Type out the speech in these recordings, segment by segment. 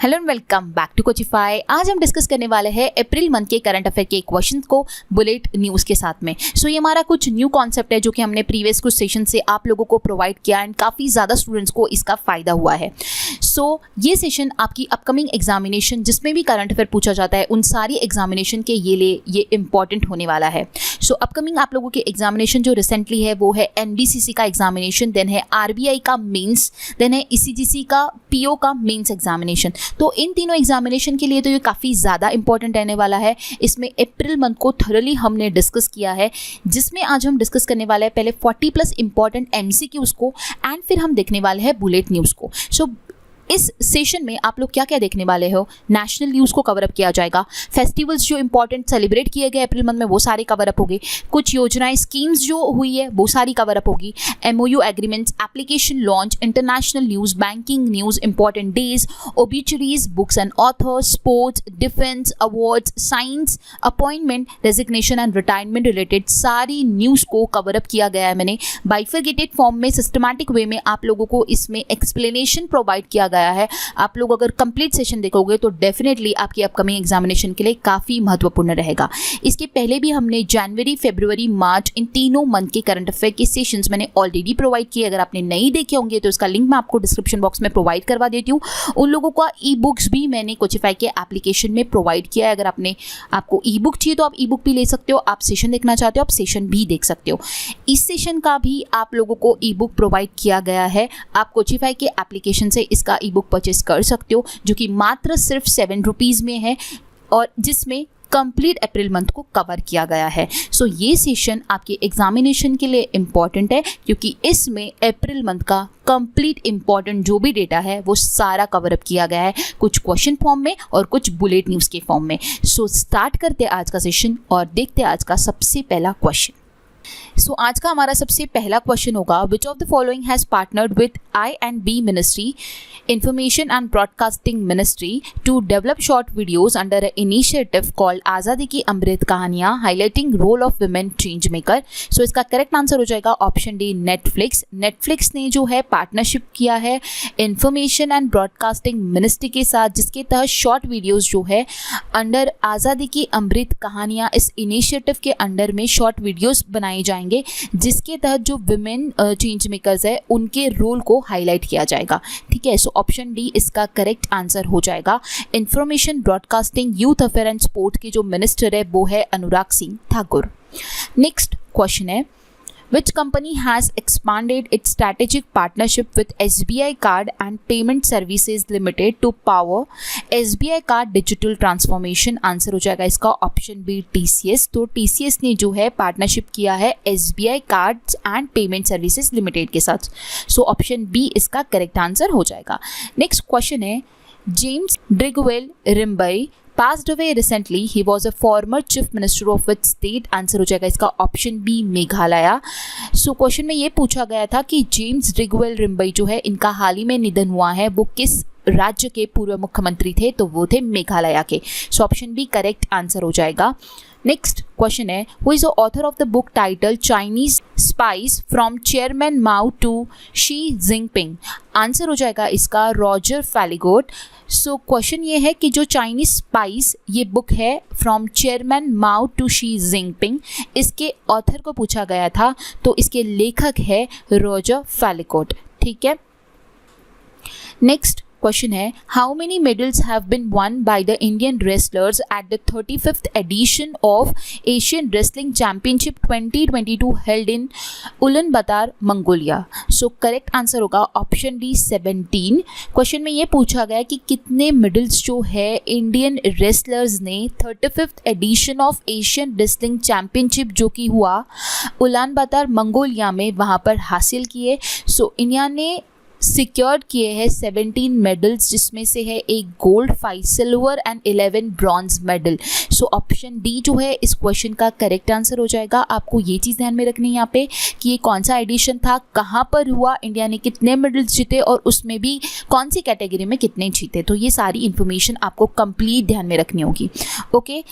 Hello and welcome back to Coachify. आज हम discuss करने वाले हैं अप्रैल मंथ के करंट अफेयर के क्वेश्चन को बुलेट न्यूज़ के साथ में। ये हमारा कुछ न्यू कॉन्सेप्ट है जो कि हमने प्रीवियस कुछ सेशन से आप लोगों को प्रोवाइड किया एंड काफ़ी ज़्यादा स्टूडेंट्स को इसका फ़ायदा हुआ है। ये सेशन आपकी अपकमिंग एग्जामिनेशन जिसमें भी करंट अफेयर पूछा जाता है उन सारी एग्जामिनेशन के ये इंपॉर्टेंट होने वाला है। अपकमिंग आप लोगों के एग्जामिनेशन जो रिसेंटली है वो है एनबीसीसी का एग्जामिनेशन, देन है आरबीआई का मेंस, देन है ईसीजीसी का पीओ का मेंस एग्जामिनेशन। तो इन तीनों एग्जामिनेशन के लिए तो ये काफ़ी ज़्यादा इंपॉर्टेंट रहने वाला है। इसमें अप्रैल मंथ को थोरली हमने डिस्कस किया है, जिसमें आज हम डिस्कस करने वाले हैं पहले 40+ इंपॉर्टेंट एमसीक्यूज़ को एंड फिर हम देखने वाले हैं बुलेट न्यूज़ को। इस सेशन में आप लोग क्या क्या देखने वाले हो, नेशनल न्यूज़ को कवर अप किया जाएगा, फेस्टिवल्स जो इंपॉर्टेंट सेलिब्रेट किए गए अप्रैल मंथ में वो सारे कवर अप होंगे, कुछ योजनाएं स्कीम्स जो हुई है वो सारी कवर अप होगी, MOU agreements, application launch, international news, banking news, important days, obituaries, books and authors, sports, defence, awards, science, appointment, resignation and retirement related सारी न्यूज़ को कवर अप किया गया है। मैंने बाइफरगेटेड फॉर्म में सिस्टमैटिक वे में आप लोगों को इसमें एक्सप्लेनेशन प्रोवाइड किया गया है। आप लोग अगर कंप्लीट सेशन देखोगे तो डेफिनेटली आपकी अपकमिंग एग्जामिनेशन के लिए काफ़ी महत्वपूर्ण रहेगा। इसके पहले भी हमने जनवरी, फरवरी, मार्च इन तीनों मंथ के करंट अफेयर के सेशंस मैंने ऑलरेडी प्रोवाइड किए। अगर आपने नहीं देखे होंगे तो इसका लिंक मैं आपको डिस्क्रिप्शन बॉक्स में प्रोवाइड करवा देती हूँ। उन लोगों का ई बुक्स भी मैंने कोचिफाई के एप्लीकेशन में प्रोवाइड किया है। अगर आपको ई बुक चाहिए तो आप ई बुक भी ले सकते हो, आप सेशन देखना चाहते हो आप सेशन भी देख सकते हो। इस सेशन का भी आप लोगों को ई बुक प्रोवाइड किया गया है। आप कोचिफाई के एप्लीकेशन से इसका ई बुक परचेस कर सकते हो, जो कि मात्र सिर्फ 7 रुपीज़ में है और जिसमें कंप्लीट अप्रैल मंथ को कवर किया गया है। ये सेशन आपके एग्जामिनेशन के लिए इम्पॉर्टेंट है क्योंकि इसमें अप्रैल मंथ का कंप्लीट इम्पॉर्टेंट जो भी डेटा है वो सारा कवर अप किया गया है, कुछ क्वेश्चन फॉर्म में और कुछ बुलेट न्यूज़ के फॉर्म में। स्टार्ट करते हैं आज का सेशन और देखते हैं आज का सबसे पहला क्वेश्चन। आज का हमारा सबसे पहला क्वेश्चन होगा, which of the following has partnered with आई&बी ministry, information and broadcasting ministry to develop short videos under a initiative called Azadi ki Amrit Kahaniyan highlighting role of women change maker. इसका करेक्ट आंसर हो जाएगा ऑप्शन डी, नेटफ्लिक्स। नेटफ्लिक्स ने जो है partnership किया है information and broadcasting ministry के साथ, जिसके तहत शॉर्ट वीडियोज़ जो है अंडर आज़ादी की अमृत कहानियाँ इस इनिशिएटिव के अंडर में शॉर्ट वीडियोज़ बनाए जाएंगे, जिसके तहत जो विमेन चेंज मेकर्स है उनके रोल को हाईलाइट किया जाएगा। ठीक है, ऑप्शन डी इसका करेक्ट आंसर हो जाएगा। Information, broadcasting, youth affair and sport के जो मिनिस्टर है वो है अनुराग सिंह ठाकुर। नेक्स्ट क्वेश्चन है, which company has expanded its strategic partnership with SBI Card and Payment Services Limited to power SBI Card digital transformation? Answer हो जाएगा इसका ऑप्शन बी, TCS। तो TCS ने जो है पार्टनरशिप किया है SBI Cards and Payment Services Limited के साथ। ऑप्शन बी इसका करेक्ट आंसर हो जाएगा। नेक्स्ट क्वेश्चन है, James ड्रिगवेल रिम्बई passed away recently. He was a former chief minister of which state? Answer हो जाएगा इसका ऑप्शन बी, मेघालय। क्वेश्चन में ये पूछा गया था कि जेम्स ड्रिगवेल रिम्बई जो है इनका हाल ही में निधन हुआ है, वो किस राज्य के पूर्व मुख्यमंत्री थे? तो वो थे मेघालय के। ऑप्शन बी करेक्ट आंसर हो जाएगा। नेक्स्ट क्वेश्चन है, who is the author of the book title Chinese spies from chairman Mao to Xi Jinping? Answer हो जाएगा इसका रॉजर फैलिगोट। क्वेश्चन ये है कि जो चाइनीज स्पाइस ये बुक है from chairman Mao to Xi Jinping, इसके ऑथर को पूछा गया था, तो इसके लेखक है रॉजर फैलिगोट। ठीक है, नेक्स्ट क्वेश्चन है, how many medals have been won by the Indian wrestlers at the 35th edition of Asian wrestling championship 2022 held in Ulaanbaatar, Mongolia? Correct answer होगा ऑप्शन डी, 17। क्वेश्चन में ये पूछा गया कि कितने मेडल्स जो है इंडियन रेसलर्स ने 35th edition of Asian wrestling championship जो कि हुआ उलानबातर मंगोलिया में वहाँ पर हासिल किए। इंडिया ने सिक्योर्ड किए हैं 17 मेडल्स, जिसमें से है 1 gold, 5 silver and 11 bronze medal. Option D जो है इस क्वेश्चन का करेक्ट आंसर हो जाएगा। आपको ये चीज़ ध्यान में रखनी है यहाँ पे कि ये कौन सा एडिशन था, कहाँ पर हुआ, इंडिया ने कितने मेडल्स जीते और उसमें भी कौन सी कैटेगरी में कितने जीते। तो ये सारी इन्फॉर्मेशन आपको कंप्लीट ध्यान में रखनी होगी। ओके,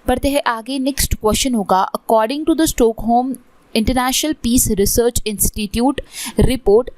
बढ़ते हैं आगे। नेक्स्ट क्वेश्चन होगा, according to the Stockholm International Peace Research Institute report,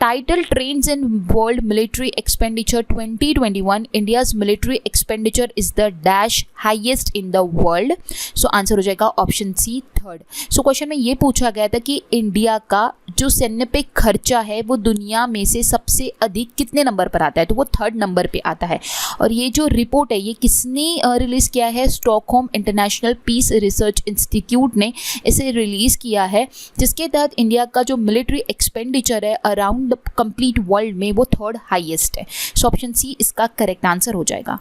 title trends in world military expenditure 2021, India's military expenditure is the dash highest in the world. So answer हो जाएगा option C, third. So question में ये पूछा गया था कि India का जो सैन्य पे खर्चा है वो दुनिया में से सबसे अधिक कितने नंबर पर आता है, तो वो थर्ड नंबर पे आता है। और ये जो रिपोर्ट है ये किसने रिलीज़ किया है, Stockholm international peace research institute ने इसे रिलीज़ किया है, जिसके तहत इंडिया का जो मिलिट्री एक्सपेंडिचर है अराउंड द कंप्लीट वर्ल्ड में वो थर्ड हाईएस्ट है। सो ऑप्शन सी इसका करेक्ट आंसर हो जाएगा।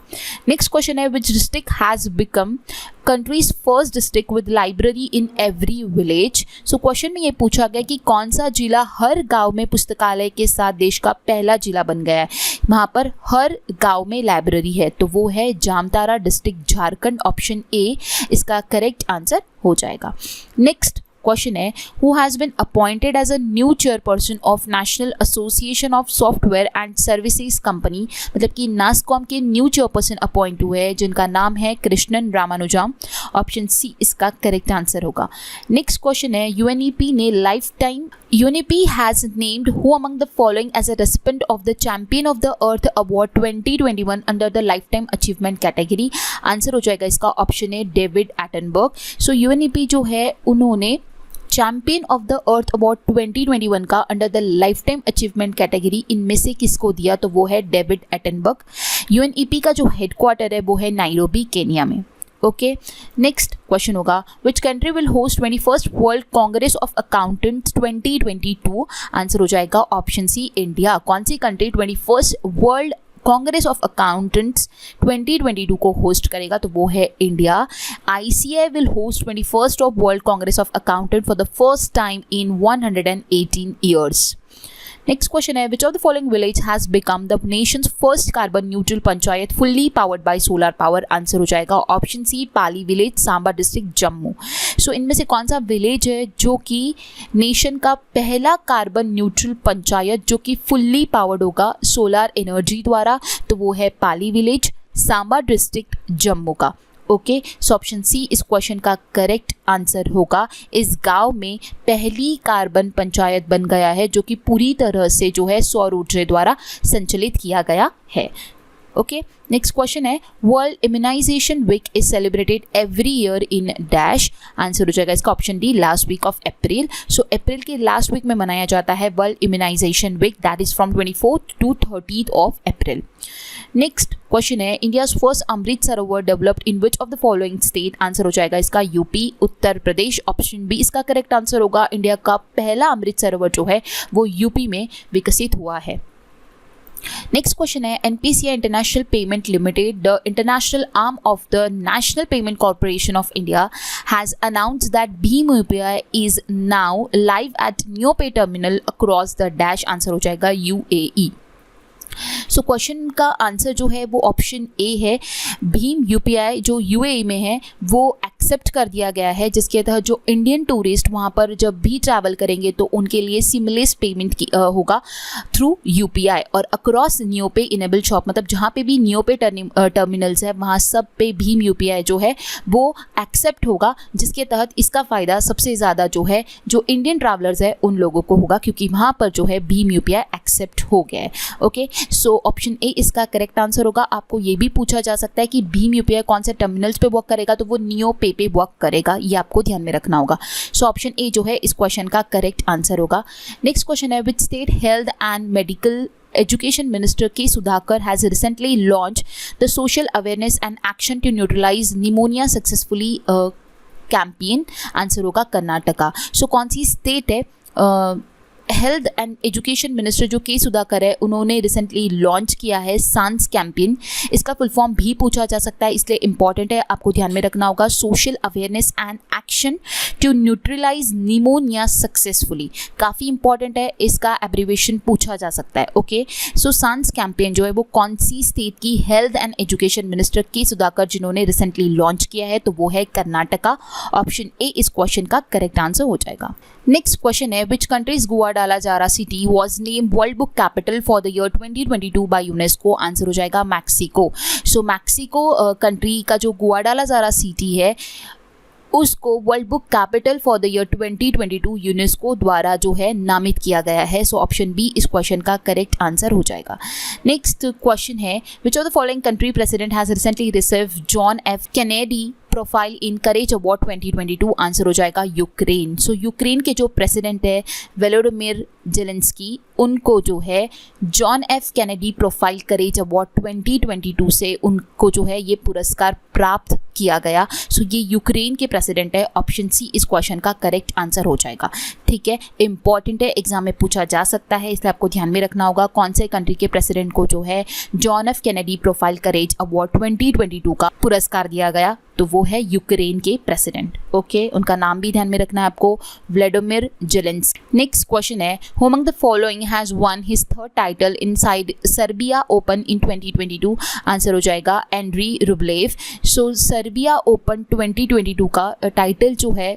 नेक्स्ट क्वेश्चन है, which district has become countries first district with library in every village. So question में ये पूछा गया कि कौन सा जिला हर गांव में पुस्तकालय के साथ देश का पहला जिला बन गया है, वहाँ पर हर गांव में लाइब्रेरी है, तो वो है Jamtara district, Jharkhand. Option A इसका करेक्ट आंसर हो जाएगा। नेक्स्ट क्वेश्चन है, who has been appointed as a new chairperson of national association of software and services company, मतलब कि नासकॉम के न्यू चेयरपर्सन अपॉइंट हुए हैं जिनका नाम है कृष्णन रामानुजम। ऑप्शन सी इसका करेक्ट आंसर होगा। नेक्स्ट क्वेश्चन है, यूएनईपी ने life time UNEP has named who among the following as a recipient of the Champion of the Earth Award 2021 under the Lifetime Achievement category। Answer हो जाएगा इसका option है David Attenborough. सो UNEP जो है उन्होंने champion of the earth award 2021 का under the life time achievement category इनमें से किसको दिया, तो वो है डेविड एटनबर्ग। UNEP का जो हेडक्वार्टर है वो है नाइरोबी, केनिया में। ओके, नेक्स्ट क्वेश्चन होगा, which country will host 21st world congress of accountants 2022। Answer हो जाएगा ऑप्शन सी, इंडिया। कौन सी country 21st world congress of accountants 2022 को होस्ट करेगा, तो वो है India. ICAI will host 21st of world congress of accountant for the first time in 118 years. Next question है, which of the following village has become the Nations first carbon neutral panchayat fully powered by solar power. Answer हो जाएगा option सी, पाली village, Samba district, Jammu. सो इनमें से कौन सा village है जो कि नेशन का पहला कार्बन न्यूट्रल पंचायत जो कि फुल्ली पावर्ड होगा सोलर एनर्जी द्वारा, तो वो है पाली विलेज, सांबा डिस्ट्रिक्ट, जम्मू का। ओके, सो ऑप्शन सी इस क्वेश्चन का करेक्ट आंसर होगा। इस गांव में पहली कार्बन पंचायत बन गया है जो कि पूरी तरह से जो है सौर ऊर्जा द्वारा संचालित किया गया है। ओके, नेक्स्ट क्वेश्चन है, world immunisation week is celebrated every year in dash. Answer हो जाएगा इसका option D, last week of April. So April के लास्ट वीक में मनाया जाता है world immunisation week, that is from 24th to 30th of April. Next question है, India's first Amrit Sarovar developed in which of the following state. Answer हो जाएगा इसका UP, Uttar Pradesh. Option B इसका करेक्ट आंसर होगा। इंडिया का पहला अमृत सरोवर जो है वो यूपी में विकसित हुआ है। नेक्स्ट क्वेश्चन है, NPCI international payment limited, the international arm of the national payment corporation of India, has announced that Bhim UPI is now live at Neopay terminal across the dash. Answer हो जाएगा UAE। So question का answer जो है वो option A है, Bhim UPI जो UAE में है वो एक्सेप्ट कर दिया गया है, जिसके तहत जो इंडियन टूरिस्ट वहाँ पर जब भी ट्रैवल करेंगे तो उनके लिए सीमलेस पेमेंट होगा थ्रू UPI। और अक्रॉस न्योपे इनेबल शॉप, मतलब जहाँ पे भी न्योपे टर्मिनल्स है वहाँ सब पे भीम UPI जो है वो एक्सेप्ट होगा, जिसके तहत इसका फ़ायदा सबसे ज़्यादा जो है जो इंडियन ट्रैवलर्स है उन लोगों को होगा, क्योंकि वहाँ पर जो है भीम UPI एक्सेप्ट हो गया है। ओके, सो ऑप्शन ए इसका करेक्ट आंसर होगा। आपको ये भी पूछा जा सकता है कि भीम UPI कौन से टर्मिनल्स पे वर्क करेगा, तो वो न्योपे पे वर्क करेगा, ये आपको ध्यान में रखना होगा। सो ऑप्शन ए जो है इस क्वेश्चन का करेक्ट आंसर होगा। नेक्स्ट क्वेश्चन है, which state health and medical Education Minister K. Sudhakar has recently launched the social awareness and action to neutralize pneumonia successfully campaign। Answer होगा कर्नाटका। सो कौन सी स्टेट है हेल्थ एंड एजुकेशन मिनिस्टर जो के सुधाकर है उन्होंने recently launch किया है सांस कैंपेन। इसका फुल फॉर्म भी पूछा जा सकता है, इसलिए इंपॉर्टेंट है, आपको ध्यान में रखना होगा। Social awareness and action to neutralise pneumonia successfully, काफ़ी इंपॉर्टेंट है, इसका एब्रीवेशन पूछा जा सकता है। ओके, सो सांस कैंपेन जो है वो कौन सी स्टेट की हेल्थ एंड एजुकेशन मिनिस्टर के सुधाकर जिन्होंने रिसेंटली लॉन्च किया है, तो वो है कर्नाटका। ऑप्शन ए इस क्वेश्चन का करेक्ट आंसर हो जाएगा। नेक्स्ट क्वेश्चन है, which countries Guadalajara city was name world book capital for the year 2022 by UNESCO. Answer हो जाएगा मैक्सिको। सो मैक्सिको कंट्री का जो गुआडालाजारा सिटी है उसको world book capital for the year 2022 UNESCO द्वारा जो है नामित किया गया है। सो ऑप्शन बी इस क्वेश्चन का करेक्ट आंसर हो जाएगा। नेक्स्ट क्वेश्चन है, which of the following country president has recently received John F Kennedy profile in courage award 2022? Answer हो जाएगा यूक्रेन। सो यूक्रेन के जो प्रेसिडेंट है वोलोडिमिर जेलेंस्की, उनको जो है John F Kennedy profile courage award 2022 से उनको जो है ये पुरस्कार प्राप्त किया गया। सो ये यूक्रेन के प्रेसिडेंट है। ऑप्शन सी इस क्वेश्चन का करेक्ट आंसर हो जाएगा। ठीक है, इंपॉर्टेंट है, एग्जाम में पूछा जा सकता है, इसलिए आपको ध्यान में रखना होगा कौन से कंट्री के प्रेसिडेंट को जो है John F Kennedy profile courage award 2022 का पुरस्कार दिया गया, तो वो है यूक्रेन के प्रेसिडेंट। ओके, उनका नाम भी ध्यान में रखना है आपको, व्लादिमीर जेलेंस्की। नेक्स्ट क्वेश्चन है, who among the following has one his third title inside Serbia open in 2022? Answer हो जाएगा एंड्री रुब्लेव। सो सर्बिया ओपन 2022 का टाइटल जो है,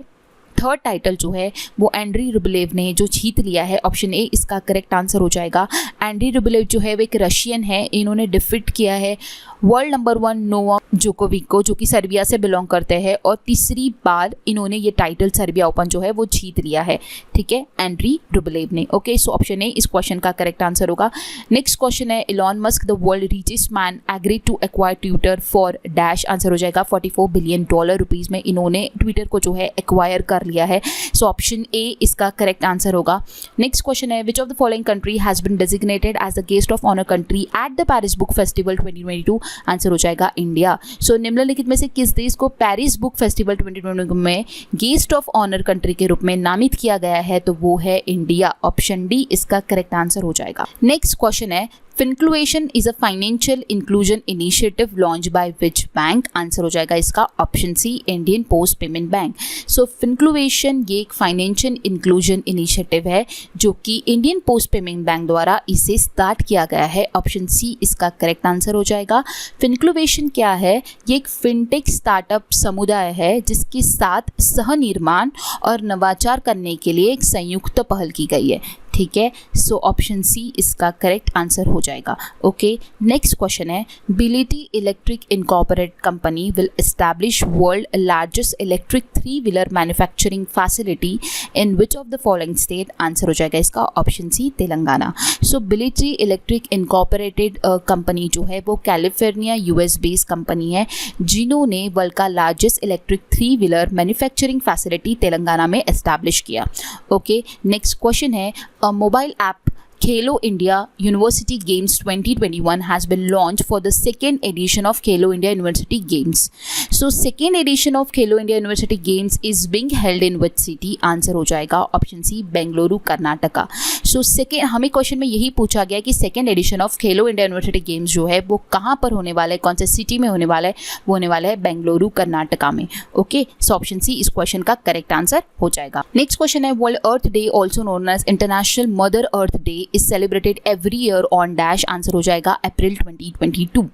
थर्ड टाइटल जो है वो एंड्री रुब्लेव ने जो जीत लिया है। ऑप्शन ए इसका करेक्ट आंसर हो जाएगा। एंड्री रुब्लेव जो है वो एक रशियन है, इन्होंने डिफीट किया है वर्ल्ड नंबर 1 नोवाक जोकोविक को, जो कि सर्बिया से बिलोंग करते हैं, और तीसरी बार इन्होंने ये टाइटल सर्बिया ओपन जो है वो जीत लिया है। ठीक है, एंड्री रुब्लेव ने। ओके, सो ऑप्शन ए इस क्वेश्चन का करेक्ट आंसर होगा। नेक्स्ट क्वेश्चन है, Elon Musk the world richest man agreed to acquire Twitter for dash? Answer हो जाएगा $44 बिलियन रुपीज़ में इन्होंने ट्विटर को जो है एक्वायर कर लिया है। सो ऑप्शन ए इसका करेक्ट आंसर होगा। नेक्स्ट क्वेश्चन है, which of the following country has been designated as the guest of honour country at the Paris book festival 2022? Answer हो जाएगा इंडिया। सो निम्नलिखित में से किस देश को पेरिस बुक फेस्टिवल 2022 में गेस्ट ऑफ ऑनर कंट्री के रूप में नामित किया गया है? तो वो है इंडिया। ऑप्शन डी इसका करेक्ट आंसर हो जाएगा। नेक्स्ट क्वेश्चन है, Finclusion is a financial inclusion initiative launch by which bank? Answer हो जाएगा इसका option C Indian post payment bank. So Finclusion ये एक फाइनेंशियल इंक्लूजन इनिशिएटिव है जो कि इंडियन पोस्ट पेमेंट बैंक द्वारा इसे स्टार्ट किया गया है। ऑप्शन सी इसका करेक्ट आंसर हो जाएगा। फिनक्लुएशन क्या है? ये एक फिनटेक स्टार्टअप समुदाय है जिसके साथ सह निर्माण और नवाचार करने के लिए एक संयुक्त पहल की गई है। ठीक है, सो ऑप्शन सी इसका करेक्ट आंसर हो जाएगा। ओके, नेक्स्ट क्वेश्चन है, Biliti electric incorporate company will establish world largest electric three wheeler manufacturing facility in which of the following state? Answer हो जाएगा इसका option C Telangana. So Biliti electric incorporated company जो है वो California US based company है, जिन्होंने world का largest electric three wheeler manufacturing facility Telangana में एस्टैब्लिश किया। ओके, नेक्स्ट क्वेश्चन है, a mobile app Khelo India University Games 2021 has been launched for the second edition of Khelo India University Games. So second edition of Khelo India University Games is being held in which city? Answer हो जाएगा option C Bengaluru Karnataka. So second हमें question में यही पूछा गया कि second edition of Khelo India university games जो है वो कहाँ पर होने वाला है, कौन से सिटी में होने वाला है? वो होने वाला है बेंगलुरु कर्नाटका में। ओके, सो ऑप्शन सी इस क्वेश्चन का करेक्ट आंसर हो जाएगा। नेक्स्ट क्वेश्चन है, world earth day also known as international mother earth day is celebrated every year on dash? Answer हो जाएगा अप्रैल 2022।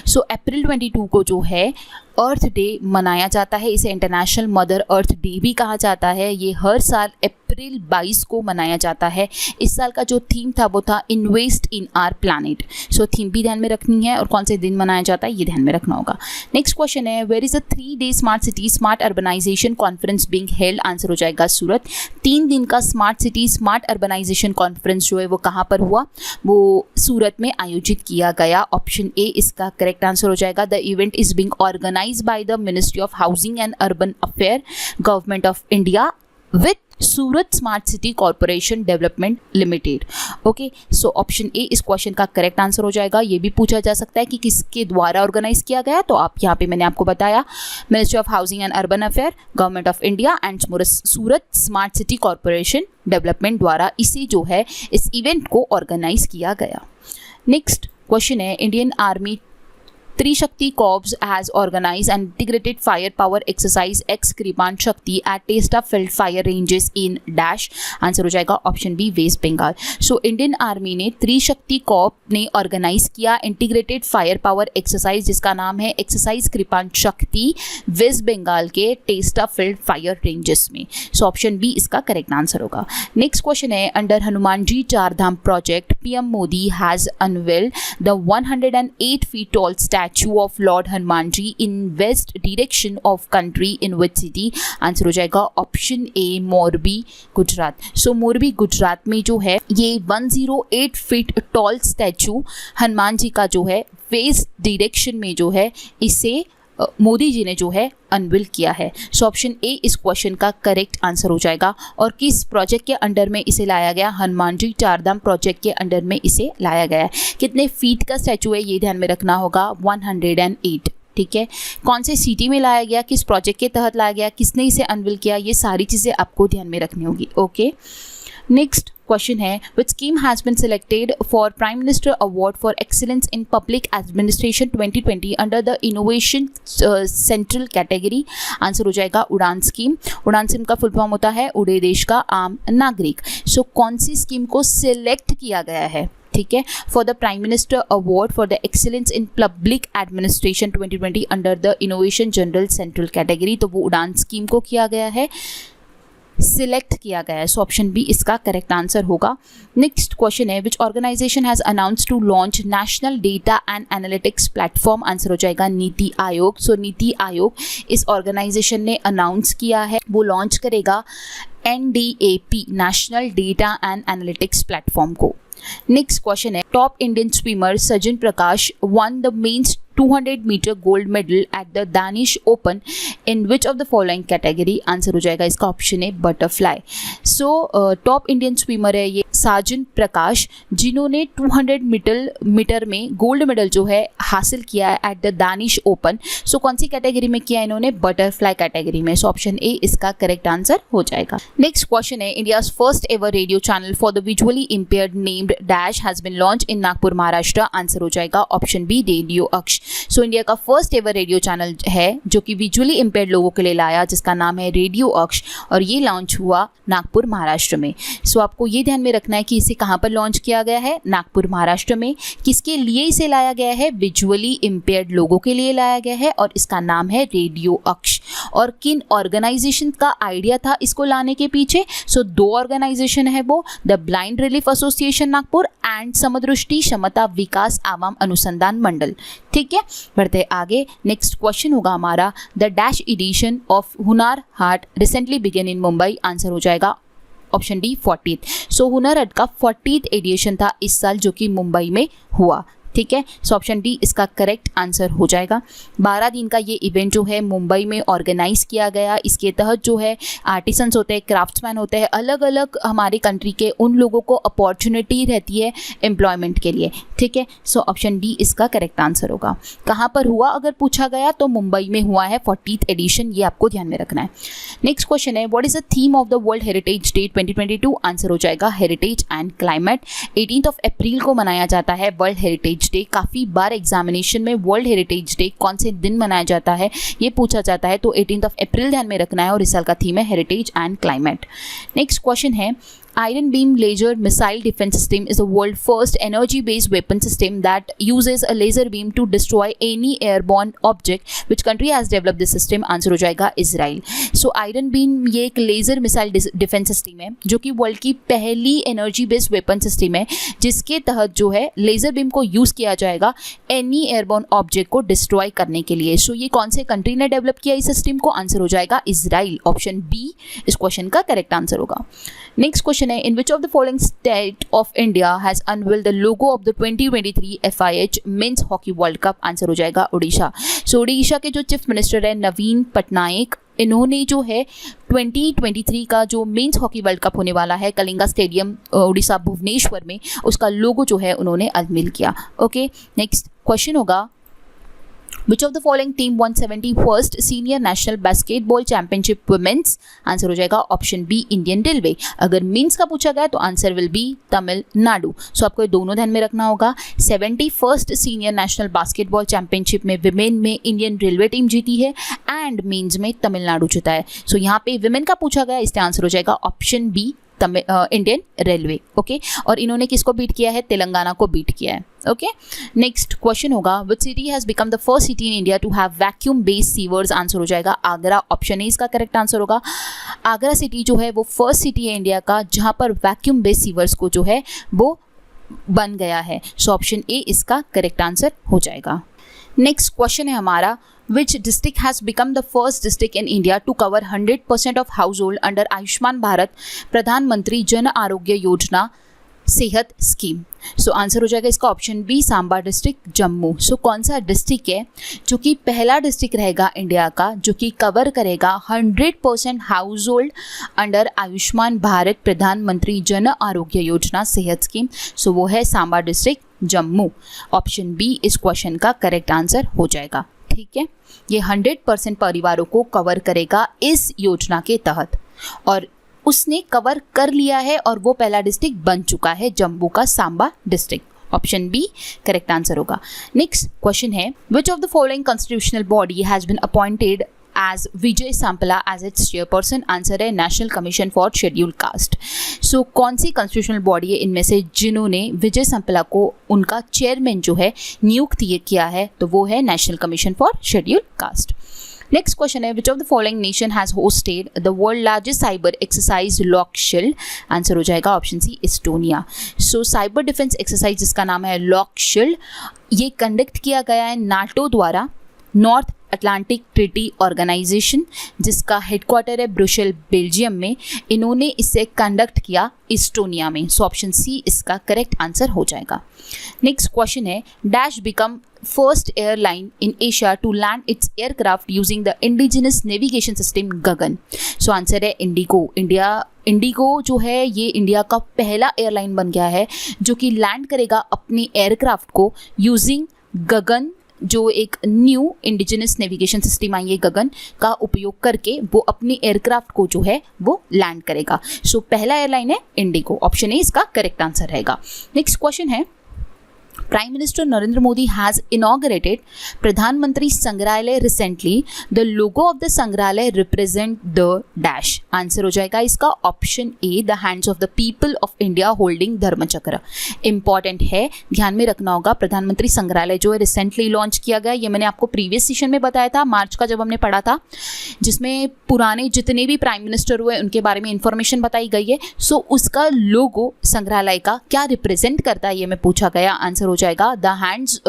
सो अप्रैल 22 को जो है अर्थ डे मनाया जाता है, इसे इंटरनेशनल मदर अर्थ डे भी कहा जाता है। ये हर साल अप्रैल 22 को मनाया जाता है। इस साल का जो थीम था वो था invest in our planet. So theme भी ध्यान में रखनी है और कौन से दिन मनाया जाता है ये ध्यान में रखना होगा। नेक्स्ट क्वेश्चन है, where is a 3-day smart city smart urbanisation conference being held? Answer हो जाएगा सूरत। 3 दिन का smart city smart urbanisation conference जो है वो कहाँ पर हुआ? वो सूरत में आयोजित किया गया। ऑप्शन ए इसका करेक्ट आंसर हो जाएगा। The event is being organised by the Ministry of Housing and Urban Affairs, Government of India with Surat smart city corporation development limited. Okay, so option A इस question का correct answer हो जाएगा। ये भी पूछा जा सकता है कि किसके द्वारा ऑर्गेनाइज किया गया, तो आप यहाँ पे मैंने आपको बताया ministry of housing and urban affair, government of India and Surat smart city corporation development द्वारा इसी जो है इस इवेंट को ऑर्गेनाइज किया गया। नेक्स्ट क्वेश्चन है, Indian army Trishakti Corps has organized an integrated firepower exercise ex Kripan Shakti at Testa Field Fire Ranges in Dash। Answer हो जाएगा option B West Bengal. So Indian army ने त्रिशक्ति कॉर्प ने organise किया integrated fire power exercise जिसका नाम है exercise कृपान शक्ति waste Bengal के टेस्टा फील्ड फायर रेंजेस में। सो ऑप्शन बी इसका करेक्ट आंसर होगा। नेक्स्ट क्वेश्चन है, under Hanuman ji Char Dham project PM Modi has unveiled the 108 feet tall statue statue of lord Hanuman ji in west direction of country in which city? Answer हो जाएगा option A Morbi Gujarat. So Morbi Gujarat में जो है ये 108 feet tall statue Hanuman ji का जो है वेस्ट डायरेक्शन में जो है इसे मोदी जी ने जो है अनवील किया है। सो ऑप्शन ए इस क्वेश्चन का करेक्ट आंसर हो जाएगा। और किस प्रोजेक्ट के अंडर में इसे लाया गया? हनुमान जी चारधाम प्रोजेक्ट के अंडर में इसे लाया गया है। कितने फीट का स्टैचू है ये ध्यान में रखना होगा, 108। ठीक है, कौन से सिटी में लाया गया, किस प्रोजेक्ट के तहत लाया गया, किसने इसे अनवील किया, ये सारी चीज़ें आपको ध्यान में रखनी होगी। ओके, नेक्स्ट क्वेश्चन है विच scheme has been selected for prime minister award for excellence in public administration 2020 under the innovation central category? Answer हो जाएगा उड़ान स्कीम। उड़ान स्कीम का फुल फॉर्म होता है उड़े देश का आम नागरिक। सो कौन सी स्कीम को सिलेक्ट किया गया है? ठीक है, for the prime minister award for the excellence in public administration 2020 under the innovation general central category, तो वो उड़ान स्कीम को किया गया है, सिलेक्ट किया गया है। सो ऑप्शन बी इसका करेक्ट आंसर होगा। नेक्स्ट क्वेश्चन है which organisation has announced to launch national data and analytics platform? Answer हो जाएगा नीति आयोग। सो नीति आयोग इस ऑर्गेनाइजेशन ने अनाउंस किया है, वो लॉन्च करेगा NDAP national data and analytics platform को। नेक्स्ट क्वेश्चन है top Indian swimmer Sachin Prakash won the men's 200 metre gold medal at the Danish open in which of the following category? Answer हो जाएगा इसका ऑप्शन है butterfly. So top Indian swimmer है ये साजन प्रकाश, जिन्होंने 200 metre में गोल्ड मेडल जो है हासिल किया है एट द दानिश ओपन। सो कौन सी कैटेगरी में किया इन्होंने? बटरफ्लाई कैटेगरी में। सो ऑप्शन ए इसका करेक्ट आंसर हो जाएगा। नेक्स्ट क्वेश्चन है India's first ever radio channel for the visually impaired named dash has been launch in Nagpur Maharashtra? Answer हो जाएगा ऑप्शन बी रेडियो अक्ष। सो इंडिया का फर्स्ट एवर रेडियो चैनल है जो कि विजुअली इम्पेयर्ड लोगों के लिए लाया, जिसका नाम है रेडियो अक्ष, और ये लॉन्च हुआ नागपुर महाराष्ट्र में। सो आपको ये ध्यान में रखना है कि इसे कहाँ पर लॉन्च किया गया है? नागपुर महाराष्ट्र में। किसके लिए इसे लाया गया है? विजुअली इम्पेयर्ड लोगों के लिए लाया गया है, और इसका नाम है रेडियो अक्ष। और किन ऑर्गेनाइजेशन का आइडिया था इसको लाने के पीछे? सो 2 ऑर्गेनाइजेशन है वो, the blind relief association Nagpur and Samadrishti Kshamata Vikas आवाम अनुसंधान मंडल। ठीक है, बढ़ते आगे। नेक्स्ट क्वेश्चन होगा हमारा the dash addition of Hunar Haat recently began in Mumbai? Answer हो जाएगा ऑप्शन डी 40th। सो हुनर हाट का 40th एडिशन था इस साल जो कि मुंबई में हुआ। ठीक है, सो ऑप्शन डी इसका करेक्ट आंसर हो जाएगा। 12 दिन का ये इवेंट जो है मुंबई में ऑर्गेनाइज किया गया। इसके तहत जो है आर्टिसंस होते हैं, क्राफ्ट्समैन होते हैं, अलग अलग हमारे कंट्री के, उन लोगों को अपॉर्चुनिटी रहती है एम्प्लॉयमेंट के लिए। ठीक है, सो ऑप्शन डी इसका करेक्ट आंसर होगा। कहाँ पर हुआ अगर पूछा गया तो मुंबई में हुआ है 40th एडिशन, ये आपको ध्यान में रखना है। नेक्स्ट क्वेश्चन है what is the theme of the world heritage day 2022? Answer हो जाएगा हेरिटेज एंड क्लाइमेट। 18 अप्रैल को मनाया जाता है वर्ल्ड हेरिटेज डे। काफ़ी बार एग्जामिनेशन में वर्ल्ड हेरिटेज डे कौन से दिन मनाया जाता है ये पूछा जाता है, तो 18 अप्रैल ध्यान में रखना है, और इस साल का थीम है heritage and climate. Next question है Iron Beam Laser Missile Defense System is the world's first energy-based weapon system that uses a laser beam to destroy any airborne object. Which country has developed this system? Answer हो जाएगा Israel. So iron beam ये एक laser missile defence system है जो कि world की पहली energy based weapon system है, जिसके तहत जो है लेज़र बीम को यूज़ किया जाएगा एनी एयरबॉर्न ऑब्जेक्ट को डिस्ट्रॉय करने के लिए। सो ये कौन से कंट्री ने डेवलप किया इस सिस्टम को? आंसर हो जाएगा इजराइल। ऑप्शन बी इस क्वेश्चन का करेक्ट आंसर होगा। नेक्स्ट क्वेश्चन है in which of the following state of India has unveiled the logo of the 2023 FIH Men's Hockey World Cup? Answer हो जाएगा उड़ीसा। सो उड़ीसा के जो चीफ मिनिस्टर है नवीन पटनायक, इन्होंने जो है 2023 का जो मेंस हॉकी वर्ल्ड कप होने वाला है कलिंगा स्टेडियम उड़ीसा भुवनेश्वर में, उसका लोगो जो है उन्होंने अनवील किया। ओके, नेक्स्ट क्वेश्चन होगा Which of the following team won 71st Senior National Basketball Championship Women's? Answer हो जाएगा ऑप्शन बी इंडियन रेलवे। अगर मीन्स का पूछा गया तो आंसर विल बी तमिलनाडु। सो आपको ये दोनों ध्यान में रखना होगा। 71st senior national basketball championship में विमेन में इंडियन रेलवे टीम जीती है एंड मीन्स में तमिलनाडु जीता है। सो यहाँ पे विमेन का पूछा गया, इसका आंसर हो जाएगा option B Indian railway. Okay, और इन्होंने किसको बीट किया है? तेलंगाना को बीट किया है। ओके, नेक्स्ट क्वेश्चन होगा which city has become the first city in India to have vacuum based sewers? Answer हो जाएगा आगरा। ऑप्शन ए इसका करेक्ट आंसर होगा। आगरा सिटी जो है वो फर्स्ट सिटी है इंडिया का जहां पर वैक्यूम बेस्ड सीवर्स को जो है वो बन गया है। सो ऑप्शन ए इसका करेक्ट आंसर हो जाएगा। नेक्स्ट क्वेश्चन है हमारा, which district has become the first district in India to cover 100% of household under Ayushman Bharat Pradhanmantri Jan Arogya Yojana Sehat scheme. So answer हो जाएगा इसका option B, Samba district Jammu. So कौन सा डिस्ट्रिक्ट है जो कि पहला डिस्ट्रिक्ट रहेगा इंडिया का जो कि कवर करेगा 100% household under Ayushman Bharat Pradhanmantri Jan Arogya Yojana Sehat scheme. So वो है Samba district Jammu. Option B इस क्वेश्चन का करेक्ट आंसर हो जाएगा। ठीक है, ये 100% परिवारों को कवर करेगा इस योजना के तहत और उसने कवर कर लिया है और वो पहला डिस्ट्रिक्ट बन चुका है जम्मू का Samba district. Option B correct answer होगा। नेक्स्ट क्वेश्चन है, which of the following constitutional body has been appointed as Vijay Sampala as its chairperson? Answer है national commission for schedule caste. So कौन सी कॉन्स्टिट्यूशनल बॉडी है इनमें से जिन्होंने विजय संपला को उनका चेयरमैन जो है नियुक्त किया है, तो वो है national commission for schedule caste. Next question है, which of the following nation has hosted the world largest cyber exercise lock shield? Answer हो जाएगा option C, Estonia. So cyber defence exercise जिसका नाम है लॉक शील्ड, ये conduct किया गया है नाटो द्वारा, नॉर्थ अटलांटिक ट्रीटी ऑर्गेनाइजेशन जिसका हेडक्वार्टर है ब्रुसेल बेल्जियम में। इन्होंने इसे कंडक्ट किया एस्टोनिया में। सो ऑप्शन सी इसका करेक्ट आंसर हो जाएगा। नेक्स्ट क्वेश्चन है, dash become first airline in Asia to land its aircraft using the indigenous navigation system Gagan? So answer है इंडिगो। इंडिगो जो है ये इंडिया का पहला एयरलाइन बन गया है जो कि लैंड करेगा अपने एयरक्राफ्ट को यूजिंग गगन, जो एक न्यू इंडिजिनस नेविगेशन सिस्टम आई है गगन का उपयोग करके वो अपनी एयरक्राफ्ट को जो है वो लैंड करेगा। सो पहला एयरलाइन है इंडिगो। ऑप्शन ए इसका करेक्ट आंसर रहेगा। नेक्स्ट क्वेश्चन है, Prime Minister Narendra Modi has inaugurated प्रधानमंत्री संग्रहालय recently. The logo of the संग्रहालय represent the dash. आंसर हो जाएगा इसका option A, the hands of the people of India holding धर्म चक्र। इंपॉर्टेंट है, ध्यान में रखना होगा। प्रधानमंत्री संग्रहालय जो है रिसेंटली लॉन्च किया गया, ये मैंने आपको प्रीवियस सेशन में बताया था मार्च का जब हमने पढ़ा था, जिसमें पुराने जितने भी प्राइम मिनिस्टर हुए उनके बारे में इंफॉर्मेशन बताई गई है। सो उसका लोगो संग्रहालय का क्या रिप्रेजेंट करता है ये मैं पूछा गया। आंसर हो जाएगा the hands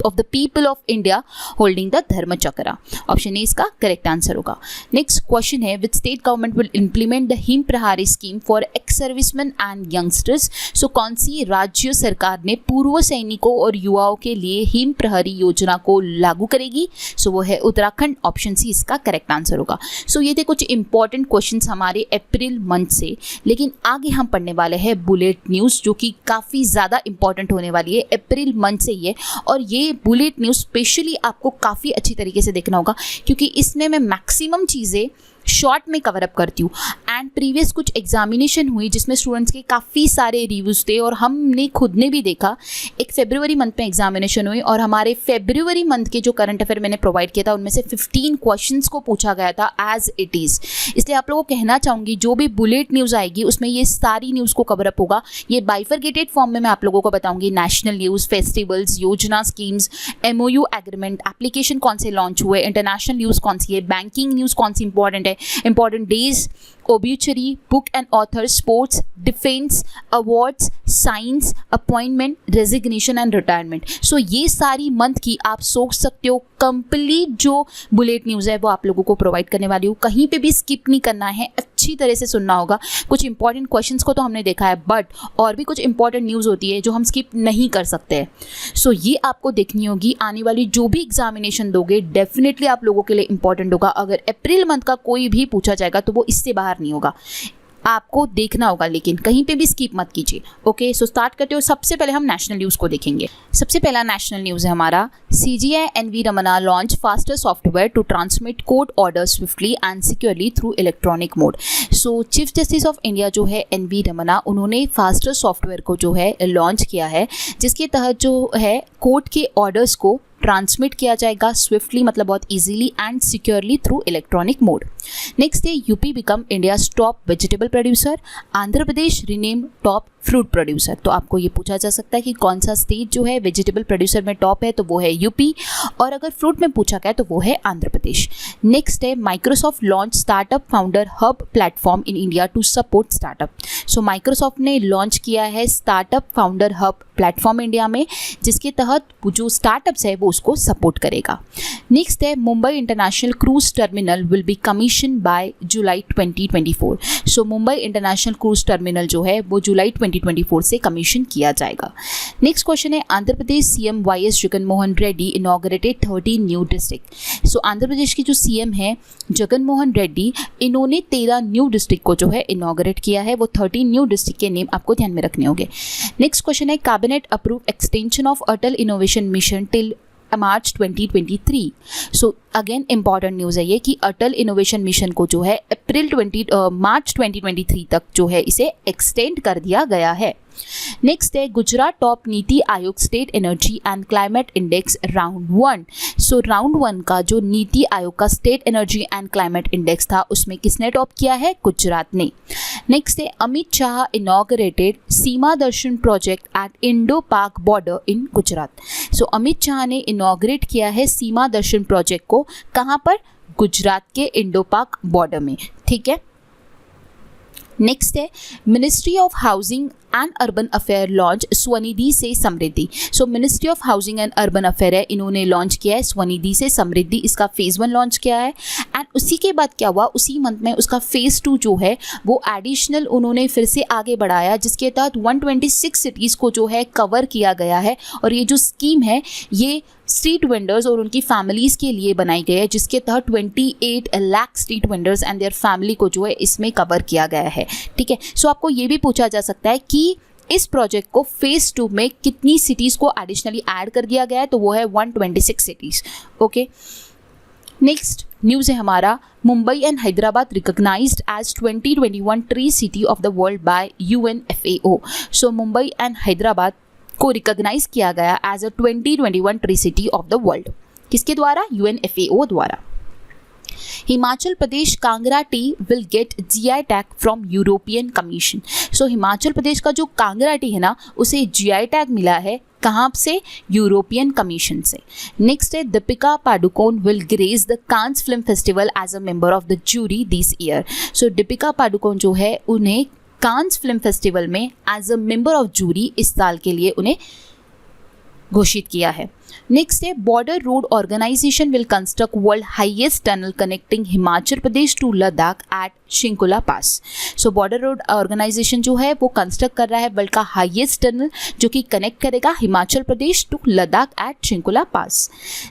of the people of India holding the dharma chakra. Option A इसका करेक्ट आंसर होगा। नेक्स्ट क्वेश्चन है, which state government will implement the Him Prahari scheme for ex serviceman and youngsters? So कौन सी राज्य सरकार ने पूर्व सैनिकों और युवाओं के लिए हिम प्रहरी योजना को लागू करेगी? सो वो है उत्तराखंड। ऑप्शन सी इसका करेक्ट आंसर होगा। सो ये थे कुछ इंपॉर्टेंट क्वेश्चंस हमारे अप्रैल मंथ से, लेकिन आगे हम पढ़ने वाले हैं बुलेट न्यूज़ जो कि काफ़ी ज़्यादा इंपॉर्टेंट होने वाली है अप्रैल मंथ से ही है। और ये बुलेट न्यूज़ स्पेशली आपको काफ़ी अच्छी तरीके से देखना होगा क्योंकि इसमें मैं मैक्सिमम चीज़ें शॉर्ट में कवर अप करती हूँ। एंड प्रीवियस कुछ एग्जामिनेशन हुई जिसमें स्टूडेंट्स के काफ़ी सारे रिव्यूज़ थे और हमने खुद ने भी देखा। एक फरवरी मंथ में एग्जामिनेशन हुई और हमारे फरवरी मंथ के जो करंट अफेयर मैंने प्रोवाइड किया था उनमें से 15 क्वेश्चंस को पूछा गया था एज इट इज़। इसलिए आप लोगों को कहना चाहूँगी जो भी बुलेट न्यूज़ आएगी उसमें ये सारी न्यूज़ को कवर अप होगा। ये बाइफरगेटेड फॉर्म में मैं आप लोगों को बताऊँगी नेशनल न्यूज़, फेस्टिवल्स, योजना, स्कीम्स, MOU एग्रीमेंट, एप्लीकेशन कौन से लॉन्च हुए, इंटरनेशनल न्यूज़ कौन सी है, बैंकिंग न्यूज़ कौन सी इंपॉर्टेंट है, important days, obituary, book and author, sports, defense, awards, science, appointment, resignation and retirement. So ये सारी मंथ की आप सोच सकते हो कंप्लीट जो बुलेट न्यूज़ है वो आप लोगों को प्रोवाइड करने वाली हूँ। कहीं पे भी स्किप नहीं करना है, अच्छी तरह से सुनना होगा। कुछ इंपॉर्टेंट क्वेश्चंस को तो हमने देखा है बट और भी कुछ इंपॉर्टेंट न्यूज़ होती है जो हम स्किप नहीं कर सकते। सो ये आपको देखनी होगी। आने वाली जो भी एग्जामिनेशन दोगे डेफिनेटली आप लोगों के लिए इंपॉर्टेंट होगा। अगर अप्रैल मंथ का कोई भी पूछा जाएगा तो वो इससे बाहर नहीं होगा, आपको देखना होगा, लेकिन कहीं पे भी स्किप मत कीजिए। ओके, सो स्टार्ट करते हो। सबसे पहले हम नेशनल न्यूज़ को देखेंगे। सबसे पहला नेशनल न्यूज़ है हमारा, CGI NV Ramana launch faster software to transmit court order swiftly and securely through electronic mode. So chief justice of India जो है NV रमना, उन्होंने फास्टर सॉफ्टवेयर को जो है लॉन्च किया है जिसके तहत जो है कोर्ट के ऑर्डर्स को ट्रांसमिट किया जाएगा स्विफ्टली, मतलब बहुत easily and securely through electronic mode. Next है UP become India's top vegetable producer, Andhra Pradesh rename top fruit producer. तो आपको ये पूछा जा सकता है कि कौन सा स्टेट जो है वेजिटेबल प्रोड्यूसर में टॉप है, तो वो है यूपी, और अगर फ्रूट में पूछा गया तो वो है आंध्र प्रदेश। नेक्स्ट है Microsoft launch startup founder hub platform in India to support startup. So Microsoft ने लॉन्च किया है startup founder hub platform India में, जिसके तहत जो स्टार्टअप्स है वो उसको सपोर्ट करेगा। नेक्स्ट है Mumbai international cruise terminal will be commission by July 2024। So Mumbai international cruise terminal जो है वो जुलाई 2024 से कमीशन किया जाएगा। नेक्स्ट क्वेश्चन है Andhra Pradesh CM YS Jagan Mohan Reddy inaugurated 13 new district. So Andhra Pradesh के जो सीएम हैं जगन मोहन रेड्डी, इन्होंने 13 न्यू डिस्ट्रिक्ट को जो है इनॉग्रेट किया है। वो 13 न्यू डिस्ट्रिक्ट के नेम आपको ध्यान में रखने होंगे। नेक्स्ट क्वेश्चन है cabinet approve extension of Atal innovation mission till March 2023। So again important news है ये कि अटल इनोवेशन मिशन को जो है मार्च 2023 तक जो है इसे एक्सटेंड कर दिया गया है। नेक्स्ट है Gujarat top NITI Aayog state energy and climate index round 1। So round 1 का जो नीति आयोग का state energy and climate index था उसमें किसने टॉप किया है? गुजरात ने। नेक्स्ट है Amit Shah inaugurated Seema Darshan project at Indo पाक बॉर्डर इन गुजरात। सो अमित शाह ने इनॉग्रेट किया है सीमा दर्शन प्रोजेक्ट को कहाँ पर? गुजरात के इंडो पाक बॉर्डर में। ठीक है। नेक्स्ट है ministry of housing and urban affair launch Svanidhi se Samriddhi. So ministry of housing and urban affair है, इन्होंने लॉन्च किया है स्वनिधि से समृद्धि, इसका फेज़ 1 लॉन्च किया है। एंड उसी के बाद क्या हुआ, उसी मंथ में उसका फेज़ 2 जो है वो एडिशनल उन्होंने फिर से आगे बढ़ाया, जिसके तहत 126 सिटीज़ को जो है कवर किया गया है। और ये जो स्कीम है ये स्ट्रीट वेंडर्स और उनकी फैमिलीज़ के लिए बनाई गई है, जिसके तहत 28 lakh street vendors and their family को जो है इसमें कवर किया गया है। ठीक है। सो आपको ये भी पूछा जा सकता है कि इस प्रोजेक्ट को फेज़ 2 में कितनी सिटीज़ को एडिशनली ऐड कर दिया गया है, तो वो है 126 सिटीज़। ओके। नेक्स्ट न्यूज़ है हमारा Mumbai and Hyderabad recognised as 2021 tree city of the world by UNFAO। So Mumbai and Hyderabad को रिकॉग्नाइज किया गया as a 2021 tree city of the world. किसके द्वारा? UNFAO द्वारा। Himachal Pradesh Kangra tea will get GI tag from European commission. So Himachal Pradesh का जो कांगड़ा टी है ना उसे GI टैग मिला है, कहाँ से? यूरोपियन कमीशन से। नेक्स्ट है Deepika Padukone will grace the Cannes film festival as a member of the jury this year. So Deepika Padukone जो है उन्हें कांस फिल्म फेस्टिवल में as a member of jury इस साल के लिए उन्हें घोषित किया है। नेक्स्ट है border road organisation will construct world highest tunnel connecting Himachal Pradesh to Ladakh at Shinkula pass. So border road organisation जो है वो कंस्ट्रक्ट कर रहा है वर्ल्ड का हाईएस्ट टनल जो कि कनेक्ट करेगा Himachal Pradesh to Ladakh at Shinkula pass.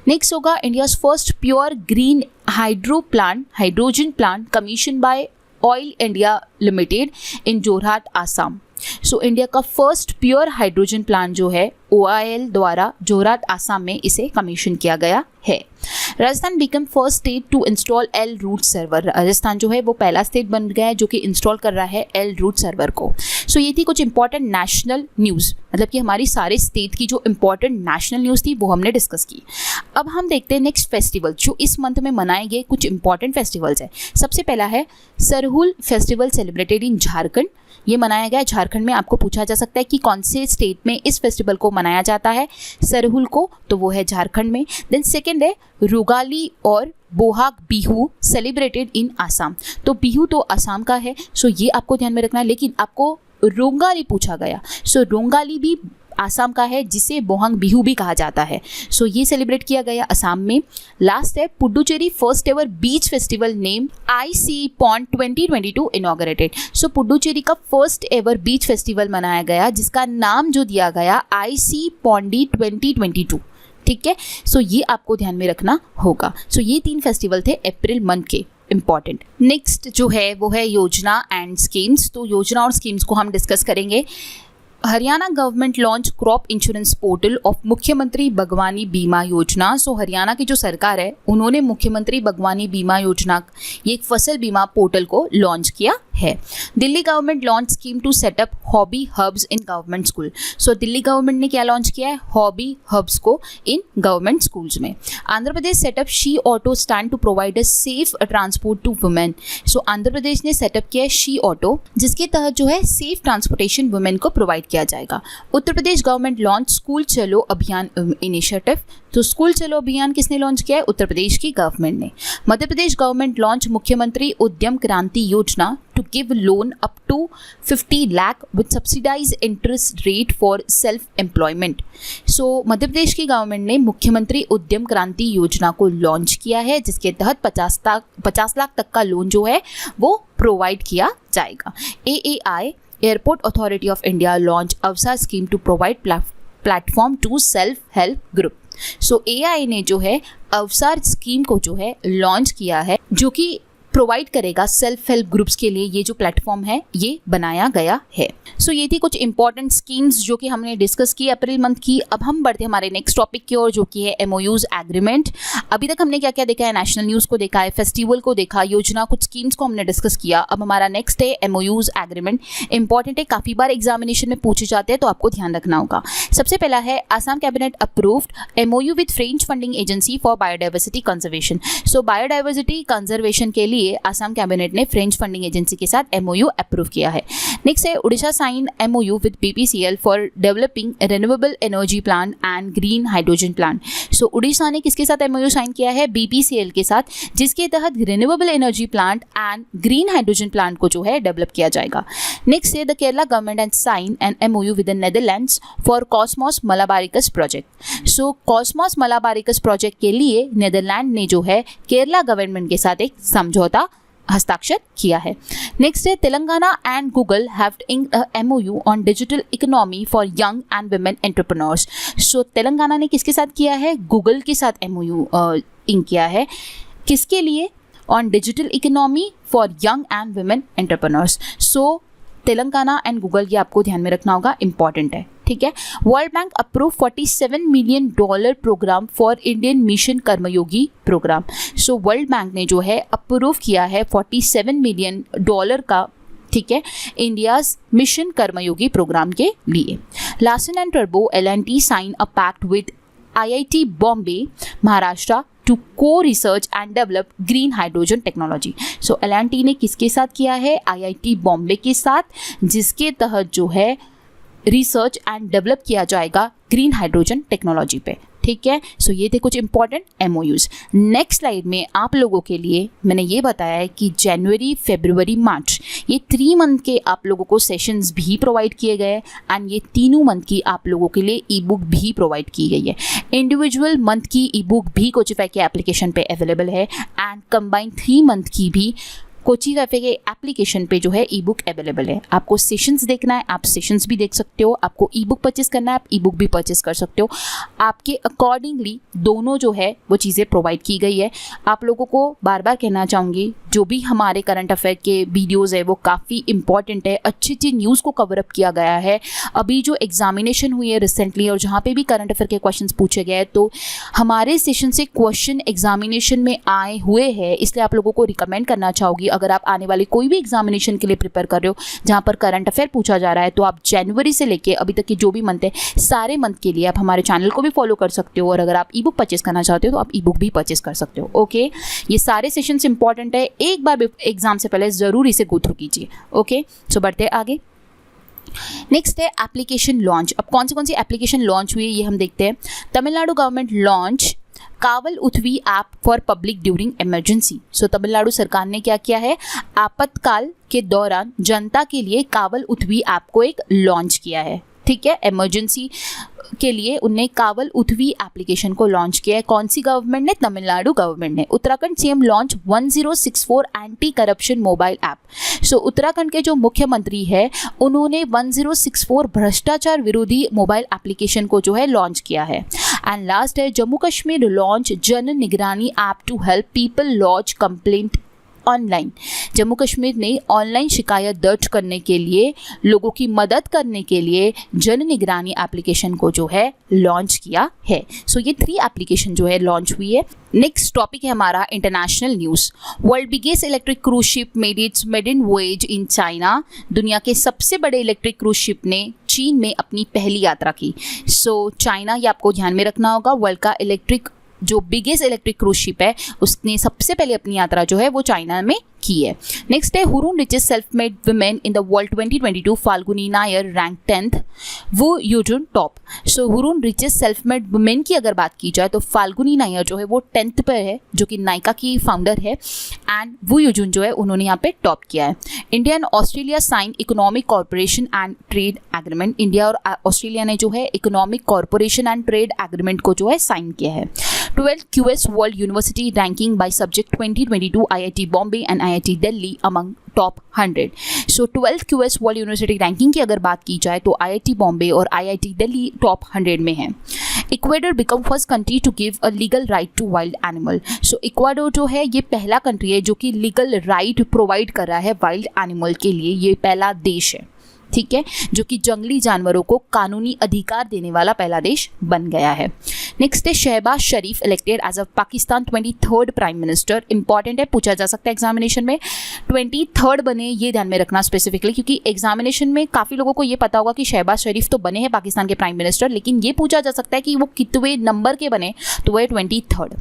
Next होगा India's first pure green hydrogen plant commission by oil India limited in Jorhat Assam. So India का फर्स्ट प्योर हाइड्रोजन प्लांट जो है OIL द्वारा जोरहाट आसाम में इसे कमीशन किया गया है। Rajasthan become first state to install L root server. Rajasthan जो है वो पहला स्टेट बन गया है जो कि इंस्टॉल कर रहा है एल रूट सर्वर को। सो ये थी कुछ इंपॉर्टेंट नेशनल न्यूज़, मतलब कि हमारी सारे स्टेट की जो इंपॉर्टेंट नेशनल न्यूज़ थी वो हमने डिस्कस की। अब हम देखते हैं नेक्स्ट फेस्टिवल जो इस मंथ में मनाए गए कुछ इंपॉर्टेंट फेस्टिवल्स हैं। सबसे पहला है Sarhul festival celebrated in Jharkhand. ये मनाया गया झारखंड में। आपको पूछा जा सकता है कि कौन से स्टेट में इस फेस्टिवल को मनाया जाता है सरहुल को, तो वो है झारखंड में। देन सेकेंड है रुगाली और बोहाग बिहू सेलिब्रेटेड इन आसाम। तो बिहू तो आसाम का है, सो ये आपको ध्यान में रखना है। लेकिन आपको रोंगाली पूछा गया, सो रोंगाली भी आसाम का है जिसे बोहांग बिहू भी कहा जाता है। सो ये सेलिब्रेट किया गया असम में। लास्ट है Puducherry first ever beach festival name IC pond 2022 inaugurated. So Puducherry का फर्स्ट एवर बीच फेस्टिवल मनाया गया जिसका नाम जो दिया गया IC पॉन्डी 2022। ठीक है। सो ये आपको ध्यान में रखना होगा। सो ये 3 फेस्टिवल थे अप्रैल मंथ के इम्पॉर्टेंट। नेक्स्ट जो है वो है योजना एंड स्कीम्स। तो योजना और स्कीम्स को हम डिस्कस करेंगे। Haryana government launch crop insurance portal of मुख्यमंत्री बागवानी बीमा योजना। सो हरियाणा की जो सरकार है उन्होंने मुख्यमंत्री बागवानी बीमा योजना, ये एक फसल बीमा पोर्टल को लॉन्च किया है। Delhi government launch scheme to setup hobby hubs in government school. So Delhi government ने क्या लॉन्च किया है? हॉबी हब्स को इन गवर्नमेंट स्कूल्स में। Andhra Pradesh setup she auto stand to provide a safe transport to women. So Andhra Pradesh ने सेटअप किया है शी ऑटो, जिसके तहत जो है सेफ ट्रांसपोर्टेशन वुमेन को प्रोवाइड किया जाएगा। Uttar Pradesh government launch school चलो अभियान इनिशिएटिव। तो स्कूल चलो अभियान किसने लॉन्च किया है? उत्तर प्रदेश की गवर्नमेंट ने। मध्य प्रदेश गवर्नमेंट लॉन्च मुख्यमंत्री Udyam Kranti Yojana to give loan up to 50 lakh with subsidise interest rate for self employment. So Madhya Pradesh की गवर्नमेंट ने मुख्यमंत्री उद्यम क्रांति योजना को लॉन्च किया है, जिसके तहत 50 लाख तक का लोन जो है वो प्रोवाइड किया जाएगा। AAI airport authority of India launch Avsar scheme to provide platform to self help group. So AI ने जो है अवसर स्कीम को जो है लॉन्च किया है, जो कि प्रोवाइड करेगा सेल्फ हेल्प ग्रुप्स के लिए। ये जो प्लेटफॉर्म है ये बनाया गया है। सो ये थी कुछ इंपॉर्टेंट स्कीम्स जो कि हमने डिस्कस की अप्रैल मंथ की। अब हम बढ़ते हैं हमारे नेक्स्ट टॉपिक की ओर, जो कि है MOUs एग्रीमेंट। अभी तक हमने क्या क्या देखा है? नेशनल न्यूज़ को देखा है, फेस्टिवल को देखा, योजना, कुछ स्कीम्स को हमने डिस्कस किया। अब हमारा नेक्स्ट है MOUs एग्रीमेंट। इंपॉर्टेंट है, काफ़ी बार एग्जामिनेशन में पूछे जाते हैं, तो आपको ध्यान रखना होगा। सबसे पहला है Assam cabinet approved MOU with French funding agency for biodiversity conservation. So biodiversity conservation के लिए आसाम कैबिनेट ने फ्रेंच फंडिंग एजेंसी के साथ MOU अप्रूव किया है। नेक्स्ट है Orissa sign MOU with BPCL for developing renewable energy plant and green hydrogen plant. So Orissa ने किसके साथ MOU साइन किया है? BPCL के साथ, जिसके तहत renewable energy plant and green hydrogen plant को जो है डेवलप किया जाएगा। नेक्स्ट है the Kerala government and sign an MOU with the Netherlands for Cosmos Malabaricus project. So Cosmos Malabaricus project के लिए नेदरलैंड ने जो है केरला गवर्नमेंट के साथ एक समझौता हस्ताक्षर किया है। नेक्स्ट है Telangana and Google have inked a MOU on digital economy for young and women entrepreneurs. So Telangana ने किसके साथ किया है? गूगल के साथ MOU इंक किया है। किसके लिए? On digital economy for young and women entrepreneurs. So Telangana and Google, ये आपको ध्यान में रखना होगा, इंपॉर्टेंट है, ठीक है। World bank approve $47 million programme for Indian mission Karmayogi programme. So world bank ने जो है अप्रूव किया है $47 मिलियन का, ठीक है, इंडियाज मिशन कर्मयोगी प्रोग्राम के लिए। लार्सन एंड टर्बो L&T sign a pact with IIT Bombay Maharashtra to co-research and develop green hydrogen technology। सो L&T ने किसके साथ किया है? IIT बॉम्बे के साथ, जिसके तहत जो है रिसर्च एंड डेवलप किया जाएगा ग्रीन हाइड्रोजन टेक्नोलॉजी पे, ठीक है। सो ये थे कुछ इंपॉर्टेंट MOUs। नेक्स्ट स्लाइड में आप लोगों के लिए मैंने ये बताया है कि जनवरी, फरवरी, मार्च, ये 3 मंथ के आप लोगों को सेशंस भी प्रोवाइड किए गए एंड ये तीनों मंथ की आप लोगों के लिए ई बुक भी प्रोवाइड की गई है। इंडिविजुअल मंथ की ई बुक भी कोचिफाई के एप्लीकेशन पे अवेलेबल है एंड कंबाइंड 3 मंथ की भी कोचिंग कैफे के एप्लीकेशन पे जो है ई बुक अवेलेबल है। आपको सेशंस देखना है, आप सेशंस भी देख सकते हो। आपको ई बुक परचेस करना है, आप ई बुक भी परचेस कर सकते हो। आपके अकॉर्डिंगली दोनों जो है वो चीज़ें प्रोवाइड की गई है। आप लोगों को बार बार कहना चाहूँगी, जो भी हमारे करंट अफेयर के वीडियोज़ है वो काफ़ी इंपॉर्टेंट है। अच्छी अच्छी न्यूज़ को कवर अप किया गया है। अभी जो एग्जामिनेशन हुई है रिसेंटली और जहाँ पे भी करंट अफेयर के क्वेश्चंस पूछे गए, तो हमारे सेशन से क्वेश्चन एग्जामिनेशन में आए हुए हैं, इसलिए आप लोगों को रिकमेंड करना चाहूँगी, अगर आप आने वाले कोई भी एग्जामिनेशन के लिए प्रिपेयर कर रहे हो जहाँ पर करंट अफेयर पूछा जा रहा है, तो आप जनवरी से लेके अभी तक के जो भी मंथ है, सारे मंथ के लिए आप हमारे चैनल को भी फॉलो कर सकते हो। और अगर आप ई बुक परचेस करना चाहते हो तो आप ई बुक भी परचेस कर सकते हो। ओके, ये सारे सेशंस इंपॉर्टेंट है, एक बार एग्जाम से पहले ज़रूर इसे गो थ्रू कीजिए। ओके, सो बढ़ते आगे। नेक्स्ट है एप्लीकेशन लॉन्च। अब कौन सी एप्लीकेशन लॉन्च हुई है ये हम देखते हैं। Tamil Nadu government launch Kaval Uthavi app for public during emergency. So Tamil Nadu सरकार ने क्या किया है, आपातकाल के दौरान जनता के लिए कावल उथवी ऐप को एक लॉन्च किया है, ठीक है। इमरजेंसी के लिए उनने कावल उथवी एप्लीकेशन को लॉन्च किया है। कौन सी गवर्नमेंट ने? तमिलनाडु गवर्नमेंट ने। Uttarakhand CM launch 1064 anti corruption mobile app. So Uttarakhand के जो मुख्यमंत्री है उन्होंने 1064 भ्रष्टाचार विरोधी मोबाइल एप्लीकेशन को जो है लॉन्च किया है। एंड लास्ट है Jammu Kashmir launch Jan Nigrani app to help people launch complaint online. Jammu Kashmir ने ऑनलाइन शिकायत दर्ज करने के लिए, लोगों की मदद करने के लिए जन निगरानी एप्लीकेशन को जो है लॉन्च किया है। सो ये 3 एप्लीकेशन जो है लॉन्च हुई है। नेक्स्ट टॉपिक है हमारा international news. World biggest electric cruise ship made its maiden voyage in China. दुनिया के सबसे बड़े इलेक्ट्रिक क्रूज शिप ने चीन में अपनी पहली यात्रा की। सो चाइना, ये आपको ध्यान में रखना होगा, वर्ल्ड का जो बिगेस्ट इलेक्ट्रिक क्रूज शिप है उसने सबसे पहले अपनी यात्रा जो है वो चाइना में की है। नेक्स्ट है Hurun richest self made women in the world 2022, Falguni Nayar rank 10th, Wu Yajun top. So Hurun richest self made women की अगर बात की जाए तो फाल्गुनी नायर जो है वो 10th पर है, जो कि नायका की फाउंडर है, एंड वो यूजुन जो है उन्होंने यहाँ पे टॉप किया है। India and Australia sign economic corporation and trade agreement. India और ऑस्ट्रेलिया ने जो है economic corporation and trade agreement को जो है साइन किया है। 12th QS world university ranking by subject 2022, IIT Bombay and IIT Delhi among top 100। So 12th QS world university ranking की अगर बात की जाए तो IIT बॉम्बे और IIT दिल्ली टॉप 100 में है। Ecuador become first country to give a legal right to wild animal. So Ecuador जो है ये पहला कंट्री है जो कि लीगल राइट प्रोवाइड कर रहा है वाइल्ड एनिमल के लिए। ये पहला देश है, ठीक है, जो कि जंगली जानवरों को कानूनी अधिकार देने वाला पहला देश बन गया है। नेक्स्ट है Shahbaz Sharif elected as a Pakistan 23rd prime minister. Important है, पूछा जा सकता है एग्जामिनेशन में। 23rd बने, ये ध्यान में रखना स्पेसिफिकली, क्योंकि एग्जामिनेशन में काफ़ी लोगों को ये पता होगा कि शहबाज शरीफ तो बने हैं पाकिस्तान के प्राइम मिनिस्टर, लेकिन ये पूछा जा सकता है कि वो कितने नंबर के बने, तो वो है 23rd।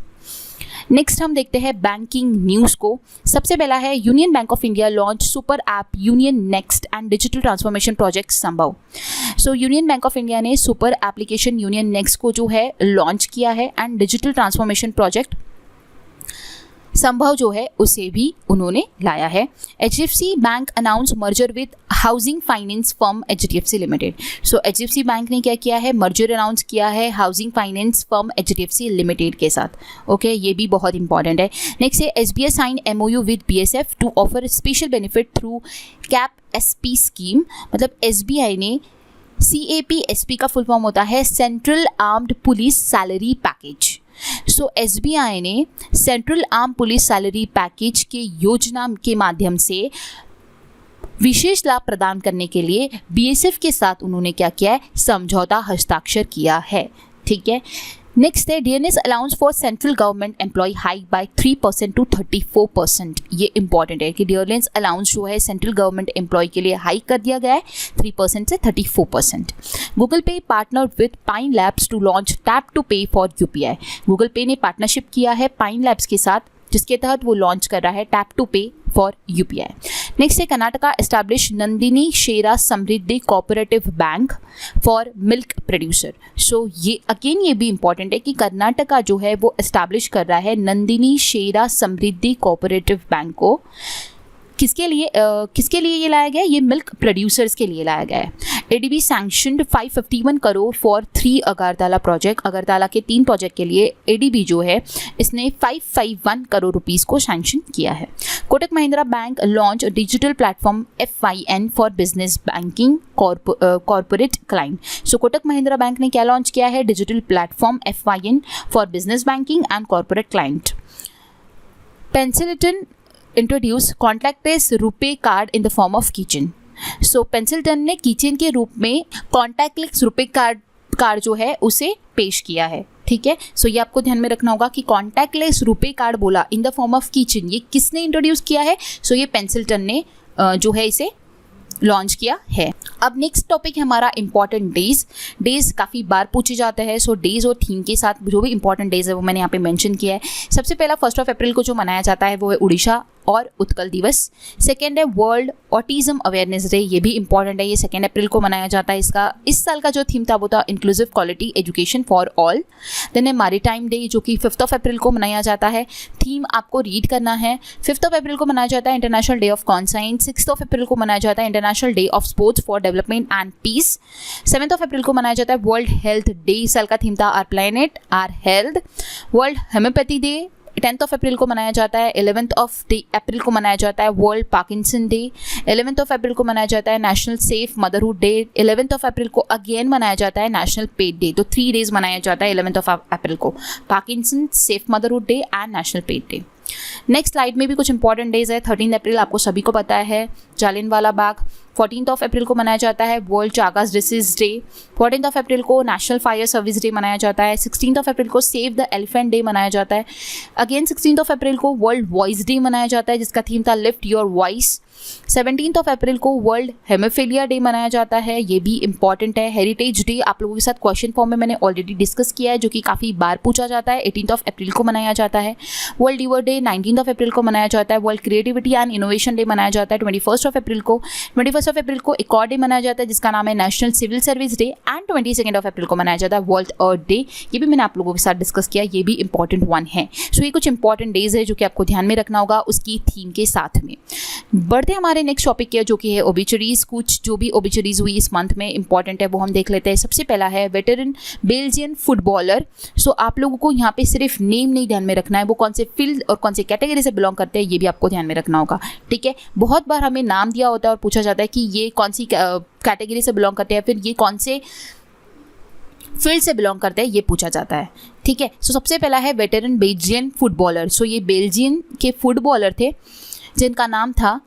नेक्स्ट हम देखते हैं बैंकिंग न्यूज़ को। सबसे पहला है union bank of India launch super app union next and digital transformation project Sambhav. So union bank of India ने सुपर एप्लीकेशन यूनियन नेक्स्ट को जो है लॉन्च किया है, एंड डिजिटल ट्रांसफॉर्मेशन प्रोजेक्ट संभव जो है उसे भी उन्होंने लाया है। HDFC bank announce merger with housing finance firm HDFC limited. So HDFC bank ने क्या किया है, मर्जर अनाउंस किया है housing finance firm HDFC limited के साथ। ओके, ये भी बहुत इंपॉर्टेंट है। नेक्स्ट है SBI sign MOU with BSF to offer special benefit through cap SP scheme. मतलब SBI ने CAP-SP का फुल फॉर्म होता है central armed police salary package. So SBI ने central arm police salary package के योजना के माध्यम से विशेष लाभ प्रदान करने के लिए BSF के साथ उन्होंने क्या किया है, समझौता हस्ताक्षर किया है, ठीक है। नेक्स्ट है DNS allowance for central government employ hike by 3% to 34%। ये इंपॉर्टेंट है कि DNS अलाउंस जो है सेंट्रल गवर्नमेंट एम्प्लॉय के लिए हाइक कर दिया गया है 3% से 34%। Google Pay partner with Pine Labs to launch tap to pay for UPI। Google Pay ने पार्टनरशिप किया है पाइन लैब्स के साथ, जिसके तहत वो लॉन्च कर रहा है tap to pay for UPI। Next है Karnataka establish Nandini Kshira Samruddhi cooperative bank for milk producer. So ये अगेन ये भी इंपॉर्टेंट है कि कर्नाटका जो है वो एस्टैब्लिश कर रहा है नंदिनी शेरा समृद्धि कोऑपरेटिव बैंक को। किसके लिए ये लाया गया है? ये मिल्क प्रोड्यूसर्स के लिए लाया गया है। ADB sanctioned 551 crore for 3 Agartala project. Agartala के 3 प्रोजेक्ट के लिए ADB जो है इसने 551 करोड़ रुपीस को सैंक्शन किया है। Kotak Mahindra bank launch digital platform FYN for business banking corporate client. So Kotak Mahindra bank ने क्या लॉन्च किया है? Digital platform FYN for business banking and corporate client. पेंसिल्टन introduce contactless RuPay card in the form of keychain. So पेंसिल्टन ने keychain के रूप में कॉन्टैक्टलेस रुपे कार्ड जो है उसे पेश किया है, ठीक है। सो ये आपको ध्यान में रखना होगा कि कॉन्टैक्टलेस रुपे कार्ड बोला in the form of keychain, ये किसने इंट्रोड्यूस किया है? सो ये पेंसिल्टन ने जो है इसे लॉन्च किया है। अब नेक्स्ट टॉपिक है हमारा इंपॉर्टेंट डेज काफ़ी बार पूछे जाते हैं। सो डेज और थीम के साथ जो भी इंपॉर्टेंट डेज है वो मैंने यहाँ पे मेंशन किया है। सबसे पहला 1 अप्रैल को जो मनाया जाता है वो है उड़ीसा और उत्कल दिवस। सेकेंड है वर्ल्ड ऑटिज्म अवेयरनेस डे, ये भी इंपॉर्टेंट है, ये 2 अप्रैल को मनाया जाता है। इसका इस साल का जो थीम था वो था inclusive quality education for all. Then है मैरीटाइम डे जो कि 5 अप्रैल को मनाया जाता है। थीम आपको रीड करना है। 5 अप्रैल को मनाया जाता है इंटरनेशनल डे ऑफ कॉन्साइंस। 6 अप्रैल को मनाया जाता है international day of sports for development and peace. 7 अप्रैल को मनाया जाता है वर्ल्ड हेल्थ डे। इस साल का थीम था our planet our health. World homoeopathy day 10 अप्रैल को मनाया जाता है। 11 अप्रैल को मनाया जाता है वर्ल्ड पार्किंसन डे। 11 अप्रैल को मनाया जाता है नेशनल सेफ मदरहुड डे। 11 अप्रैल को अगेन मनाया जाता है नेशनल पेट डे। तो 3 डेज मनाया जाता है 11 अप्रैल को, Parkinson, safe motherhood day and national pet day. Next slide में भी कुछ इंपॉर्टेंट डेज है। 13 अप्रैल आपको सभी को पता है, जालियनवाला बाग। 14 अप्रैल को मनाया जाता है वर्ल्ड चागास डिसीज डे। 14 अप्रैल को नेशनल फायर सर्विस डे मनाया जाता है। 16 अप्रैल को सेव द एलिफेंट डे मनाया जाता है। अगेन 16 अप्रैल को वर्ल्ड वॉइस डे मनाया जाता है, जिसका थीम था लिफ्ट योर वॉइस। 17 अप्रैल को वर्ल्ड हेमोफिलिया डे मनाया जाता है, ये भी इंपॉर्टेंट है। हेरिटेज डे आप लोगों के साथ क्वेश्चन फॉर्म में मैंने ऑलरेडी डिस्कस किया है, जो कि काफ़ी बार पूछा जाता है। 18 अप्रैल को मनाया जाता है। वर्ल्ड लीवर डे 19 अप्रैल को मनाया जाता है। World creativity and innovation day मनाया जाता है 21 अप्रैल को। 21 अप्रैल को एक और डे मनाया जाता है जिसका नाम है national civil service day. And 22 अप्रैल को मनाया जाता है वर्ल्ड अर्थ डे, ये भी मैंने आप लोगों के साथ डिस्कस किया, ये भी इंपॉर्टेंट वन है। सो ये कुछ इंपॉर्टेंट डेज है जो कि आपको ध्यान में रखना होगा उसकी थीम के साथ में। बढ़ते हमारे नेक्स्ट टॉपिक के, जो कि है ओबिचुरीज। कुछ जो भी ओबिचुरीज हुई इस मंथ में इंपॉर्टेंट है वो हम देख लेते हैं। सबसे पहला है वेटरन बेल्जियन फुटबॉलर। सो आप लोगों को यहाँ पे सिर्फ नेम नहीं ध्यान में रखना है, वो कौन से फील्ड और कौन से कैटेगरी से बिलोंग करते हैं ये भी आपको ध्यान में रखना होगा, ठीक है। बहुत बार हमें नाम दिया होता है और पूछा जाता है कि ये कौन सी कैटेगरी से बिलोंग करते हैं, फिर ये कौन से फील्ड से बिलोंग करते हैं ये पूछा जाता है, ठीक है। सो सबसे पहला है वेटरन बेल्जियन फुटबॉलर। सो ये बेल्जियन के फुटबॉलर थे जिनका नाम था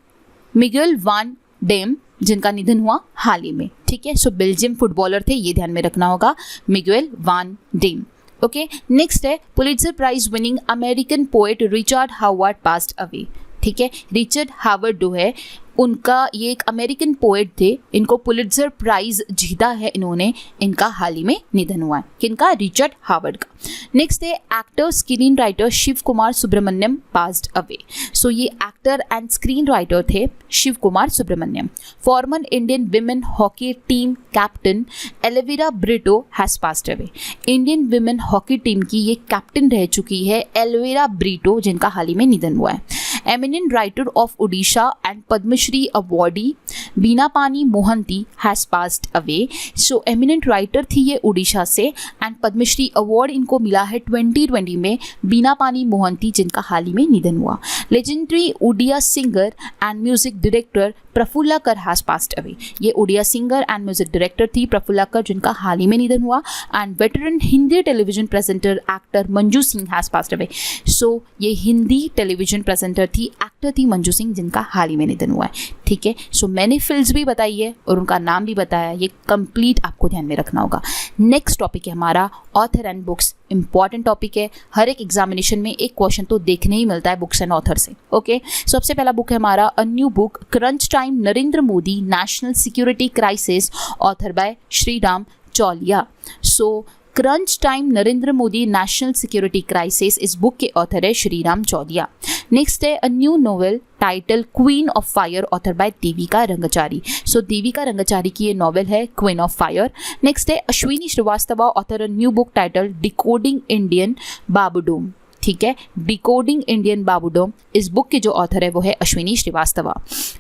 मिगेल वान डेम, जिनका निधन हुआ हाल ही में, ठीक है। सो बेल्जियम फुटबॉलर थे, ये ध्यान में रखना होगा, Miguel van Damme. Okay, next है Pulitzer prize winning American poet Richard Howard passed away, ठीक है। रिचर्ड हावर्ड जो है उनका, ये एक अमेरिकन पोएट थे, इनको पुलित्जर प्राइज जीता है इन्होंने, इनका हाल ही में निधन हुआ है। किनका? रिचर्ड हावर्ड का। नेक्स्ट है actor screen writer Shiv Kumar Subramaniam passed away. So ये एक्टर एंड स्क्रीन राइटर थे Shiv Kumar Subramaniam. Former Indian women hockey team captain Elvera Britto has passed away. Indian women hockey team की ये कैप्टन रह चुकी है एल्विरा ब्रिटो, जिनका हाल ही में निधन हुआ है। Eminent writer of Odisha and Padma Shri awardee Bina Pani Mohanty has passed away. So eminent writer थी ये उड़ीसा से एंड पद्मश्री अवार्ड इनको मिला है 2020 में, बीना पानी मोहंती, जिनका हाल ही में निधन हुआ। Legendary Odia singer and music director Prafulla Kar has passed away. ये Odia singer and music director थी प्रफुल्ला कर, जिनका हाल ही में निधन हुआ। And veteran Hindi television presenter actor Manju Singh has passed away. So ये हिंदी टेलीविजन प्रेजेंटर थी, एक्टर थी मंजू सिंह, जिनका हाल ही में निधन हुआ है, ठीक है। सो मैंने फिल्म्स भी बताई है और उनका नाम भी बताया, ये कंप्लीट आपको ध्यान में रखना होगा। नेक्स्ट टॉपिक है हमारा author and books. Important topic है, हर एक एग्जामिनेशन में एक क्वेश्चन तो देखने ही मिलता है बुक्स एंड ऑथर से, ओके। सबसे पहला बुक है हमारा a new book crunch time Narendra Modi national security crisis, author by Shriram Chaulia. So crunch time Narendra Modi national security crisis, इस बुक के ऑथर है श्रीराम चौलिया। नेक्स्ट है a new novel title queen of fire, author by Devika Rangachari. So Devika Rangachari की ये नॉवेल है queen of fire. Next है Ashwini Srivastava, author a new book title decoding Indian babudom, ठीक है, डिकोडिंग इंडियन बाबूडोम। इस बुक के जो ऑथर है वो है अश्विनी श्रीवास्तव।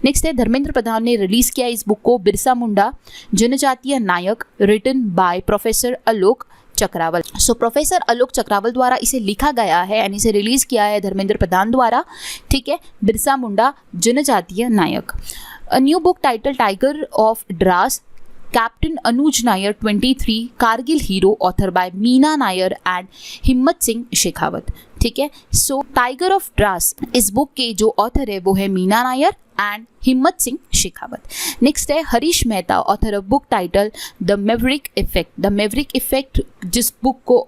नेक्स्ट है धर्मेंद्र प्रधान ने रिलीज किया इस बुक को, बिरसा मुंडा जनजातीय नायक, written by professor Alok Chakrawal. So professor Alok Chakrawal द्वारा इसे लिखा गया है एंड इसे रिलीज किया है धर्मेंद्र प्रधान द्वारा, ठीक है, बिरसा मुंडा जनजातीय नायक। A new book title tiger of Drass, captain Anuj Nayyar 23 Kargil hero, author by Meena Nayyar and Himmat Singh Shekhawat, ठीक है। सो टाइगर ऑफ ड्रास इस बुक के जो ऑथर है वो है मीना नायर एंड हिम्मत सिंह शेखावत। नेक्स्ट है Harish Mehta, author of book title the Maverick effect. The Maverick effect जिस बुक को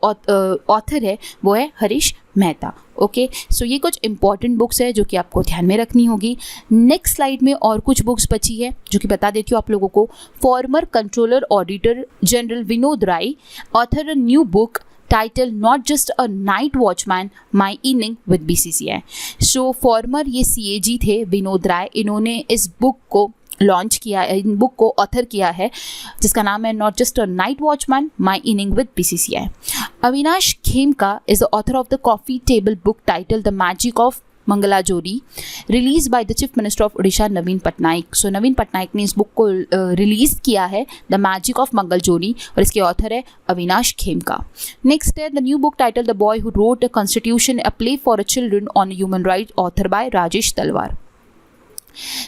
ऑथर है वो है हरीश मेहता, ओके। सो ये कुछ इंपॉर्टेंट बुक्स है जो कि आपको ध्यान में रखनी होगी। नेक्स्ट स्लाइड में और कुछ बुक्स बची है जो कि बता देती हूँ आप लोगों को। Former controller auditor general Vinod Rai, author a new book title not just a night watchman my inning with BCCI। So former ये CAG थे विनोद राय, इन्होंने इस बुक को लॉन्च किया है, इन बुक को ऑथर किया है जिसका नाम है not just a night watchman my inning with BCCI। Avinash Khemka is the author of the coffee table book title the magic of Mangalajodi, release by the chief minister of Orissa Naveen Patnaik. So Naveen Patnaik ने इस book को release किया है द मैजिक ऑफ मंगलजोरी और इसके author है Avinash Khemka. Next है the new book title the boy who wrote a constitution, a play for a children on human right, author bye Rajesh तलवार।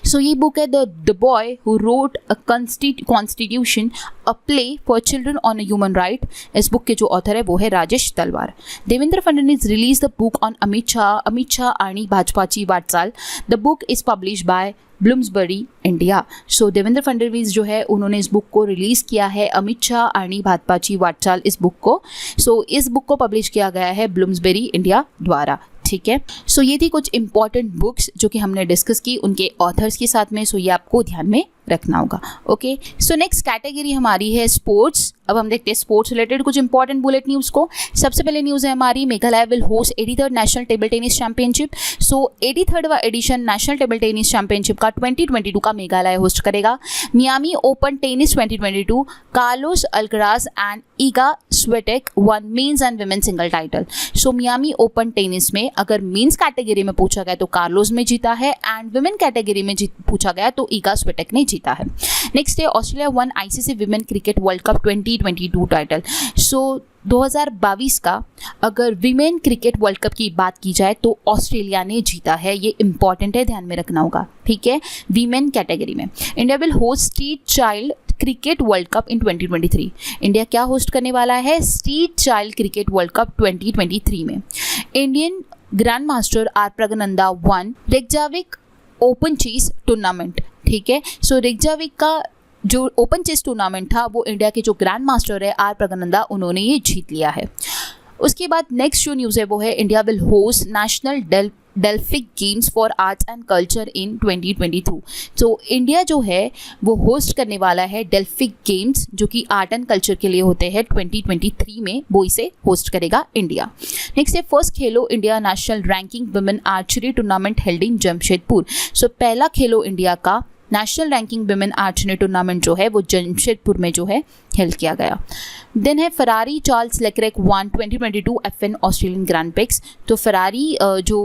सो ये बुक है the boy who wrote a constitution, a play for children on a human right. इस book के जो author है वो है राजेश तलवार। Devendra Fadnavis release the book on Amit Shah आणि भाजपाची वाटचाल। The book is publish by Bloomsbury India. So Devendra Fadnavis जो है उन्होंने इस बुक को रिलीज़ किया है, अमित शाह आणि भाजपाची वाटचाल इस बुक को। सो इस बुक को पब्लिश किया गया है ब्लूम्सबरी इंडिया द्वारा, ठीक है। सो ये थी कुछ इंपॉर्टेंट बुक्स जो कि हमने डिस्कस की उनके ऑथर्स के साथ में। सो ये आपको ध्यान में रखना होगा, ओके। सो नेक्स्ट कैटेगरी हमारी है स्पोर्ट्स। अब हम देखते हैं स्पोर्ट्स रिलेटेड कुछ इंपॉर्टेंट बुलेट न्यूज़ को। सबसे पहले न्यूज़ है हमारी, Meghalaya will host 83rd national table tennis championship. So 83वां edition national table tennis championship का 2022 का मेघालय होस्ट करेगा। Miami Open tennis 2022, Carlos Alcaraz and Iga Swiatek won men's and women single title. So Miami Open tennis में अगर men's category में पूछा गया तो कार्लोस में जीता है, एंड विमेन कैटेगरी में पूछा गया तो ईगा स्विटेक ने जीता है। नेक्स्ट है Australia won ICC women cricket world cup 2022 title. So 2022 का अगर विमेन क्रिकेट वर्ल्ड कप की बात की जाए तो ऑस्ट्रेलिया ने जीता है, ये इंपॉर्टेंट है, ध्यान में रखना होगा, ठीक है। वीमेन कैटेगरी में India will host street child cricket world cup in 2023। India क्या होस्ट करने वाला है? Street child cricket world cup 2023 में। Indian grand master R Praggnanandhaa won Reykjavik open chess tournament, ठीक है। सो रेगजाविक का जो ओपन चेस टूर्नामेंट था वो इंडिया के जो ग्रैंड मास्टर है आर प्रगनंदा, उन्होंने ये जीत लिया है। उसके बाद नेक्स्ट जो न्यूज़ है वो है India will host national Delphic games for arts and culture in 2022। तो इंडिया जो है वो होस्ट करने वाला है डेल्फिक गेम्स जो कि आर्ट एंड कल्चर के लिए होते हैं, 2023 में वो इसे होस्ट करेगा इंडिया। नेक्स्ट है first Khelo India national ranking women archery tournament held in Jamshedpur. So पहला खेलो इंडिया का national ranking women archery tournament जो है वो जमशेदपुर में जो है हेल्ड किया गया। देन है Ferrari Charles Leclerc won 2022 FN Australian grand prix. तो फरारी जो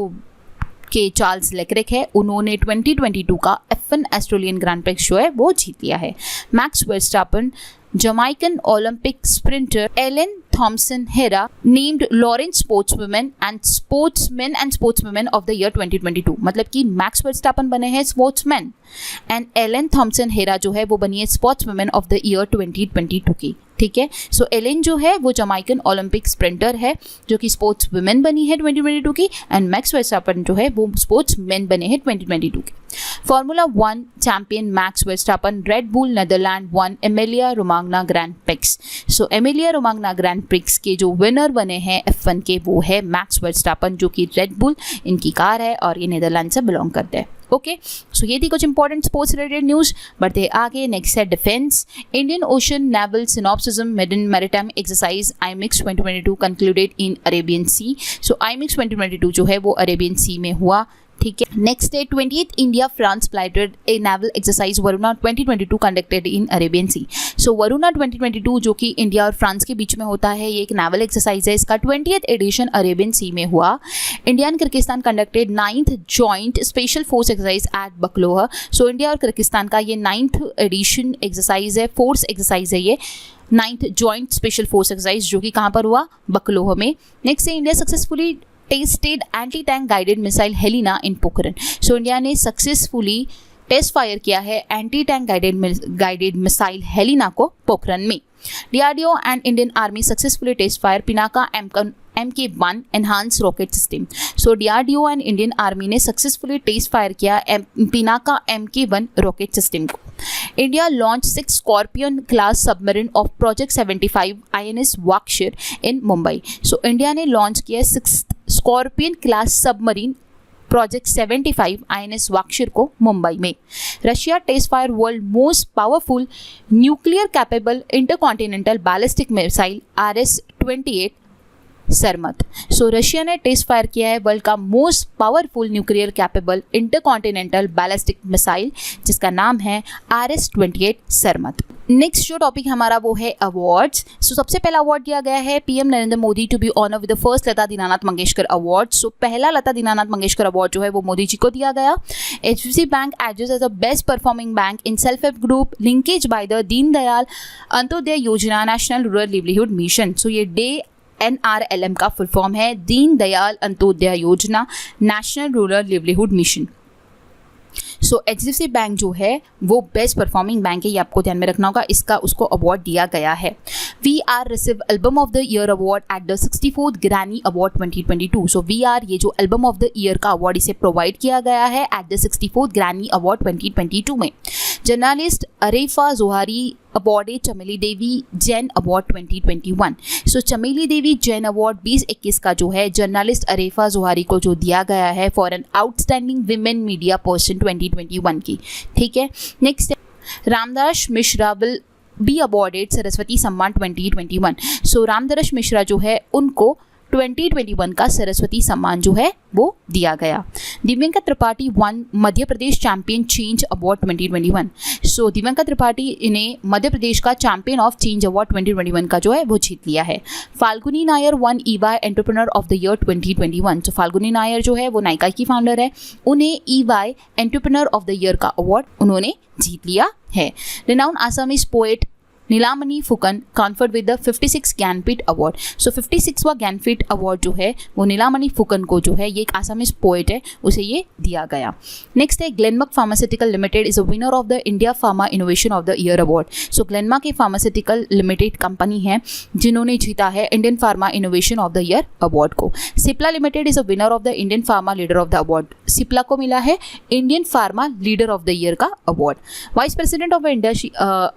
के चार्ल्स लेक्रेक है उन्होंने 2022 का FN ऑस्ट्रेलियन ग्रैंड प्रिक्स जो है वो जीत लिया है। Max Verstappen Jamaican Olympic sprinter Ellen Thompson Hera named Lawrence Sportswomen and Sportswomen of the year 2022। मतलब कि मैक्स वर्स्टापन बने हैं sportsman and Elaine Thompson Herah जो है वो बनी है स्पोर्ट्सवुमेन ऑफ द ईयर 2022 की, ठीक है। सो एलेन जो है वो जमाइकन ओलंपिक स्प्रिंटर है जो कि स्पोर्ट्स वुमेन बनी है 2022 की, एंड मैक्स वर्स्टापन जो है वो स्पोर्ट्स मेन बने हैं 2022 के। Formula 1 champion Max Verstappen, Red Bull Netherland won Emilia Romagna grand prix. So Emilia Romagna grand prix के जो विनर बने हैं F1 के वो है मैक्स वर्स्टापन जो कि रेड बुल इनकी कार है और ये नेदरलैंड से बिलोंग करते हैं, ओके। सो ये थी कुछ इंपॉर्टेंट स्पोर्ट्स रिलेटेड न्यूज़। बढ़ते आगे, नेक्स्ट है defence. Indian Ocean naval symposium maiden maritime exercise IMEX 2022 concluded in Arabian Sea. So IMEX 2022 जो है वो अरेबियन सी में हुआ, ठीक है। नेक्स्ट है 20th India France flighted a naval exercise Varuna 2022 conducted in Arabian Sea. So Varuna 2022 जो कि इंडिया और फ्रांस के बीच में होता है, ये एक नेवल एक्सरसाइज है, इसका 20th एडिशन अरेबियन सी में हुआ। India and Kyrgyzstan conducted 9th joint special force exercise at Bakloh. So India और किर्गिस्तान का ये 9th एडिशन एक्सरसाइज है, फोर्स एक्सरसाइज है ये, 9th joint special force exercise जो कि कहाँ पर हुआ? बकलोह में। नेक्स्ट है India successfully tested anti tank guided missile Helina in Pokhran. So India ने सक्सेसफुली टेस्ट फायर किया है anti tank guided missile Helina को पोखरन में। DRDO and Indian army successfully test fire Pinaka MK1 enhance rocket system. So DRDO and Indian army ने successfully test fire किया Pinaka MK1 rocket system को। India launch 6 scorpion class submarine of project 75 INS Vagsheer in Mumbai. So India ने launch किया 6 scorpion class submarine project 75 INS Vagsheer को मुंबई में। Russia test fire world most powerful nuclear capable intercontinental ballistic missile RS-28 Sarmat. So Russia ने test fire किया है world का most powerful nuclear capable intercontinental ballistic missile जिसका नाम है RS-28 सरमत। नेक्स्ट जो टॉपिक हमारा वो है अवार्ड्स। सो सबसे पहला अवार्ड दिया गया है PM Narendra Modi to be honour with the first Lata Dinanath Mangeshkar award. So पहला लता दीनानाथ मंगेशकर अवार्ड जो है वो मोदी जी को दिया गया। HDFC bank adjudged as the best performing bank in self help group linkage by the Deen Dayal Antyodaya Yojana national rural livelihood mission. सो ये NRLM का फुल फॉर्म है दीन Dayal Antyodaya Yojana national rural livelihood mission. सो HDFC बैंक जो है वो बेस्ट परफॉर्मिंग बैंक है, ये आपको ध्यान में रखना होगा, इसका उसको अवार्ड दिया गया है। VR receive album of the year award at the 64th Grammy award 2022। So VR ये जो एल्बम ऑफ द ईयर का अवार्ड इसे प्रोवाइड किया गया है at the 64th Grammy award 2022 में। जर्नलिस्ट अरेफा जोहारी अवॉर्डेड चमेली देवी जैन अवार्ड 2021। सो चमेली देवी जैन अवार्ड 2021 का जो है जर्नलिस्ट अरेफा जोहारी को जो दिया गया है for an outstanding women media person 2021 की। ठीक है, next Ramdas Mishra will be awarded Saraswati सम्मान 2021। सो रामदास मिश्रा जो है उनको 2021 का सरस्वती सम्मान जो है वो दिया गया। Divyanka Tripathi one Madhya Pradesh champion change award 2021। सो दिव्यंका त्रिपाठी ने मध्य प्रदेश का चैंपियन ऑफ चेंज अवार्ड 2021 का जो है वो जीत लिया है। Falguni Nair one EY entrepreneur of the year 2021। तो फाल्गुनी नायर जो है वो नायका की फाउंडर है, उन्हें EY entrepreneur of the year का अवार्ड उन्होंने जीत लिया है। Renowned Assamese poet Nilamani Phukan conferred with the 56 Jnanpith award. So 56वां ज्ञानपीठ अवार्ड जो है वो नीलामणि फुकन को जो है, ये एक आसामीज पोएट है, उसे ये दिया गया। नेक्स्ट है Glenmark pharmaceutical limited is a winner of the India pharma innovation of the year award. So Glenmark एक फार्मास्यूटिकल लिमिटेड कंपनी है जिन्होंने जीता है Indian pharma innovation of the year award को। Cipla limited is a winner of the Indian pharma leader of the award. Cipla को मिला है Indian pharma leader of the year का award. Vice president of India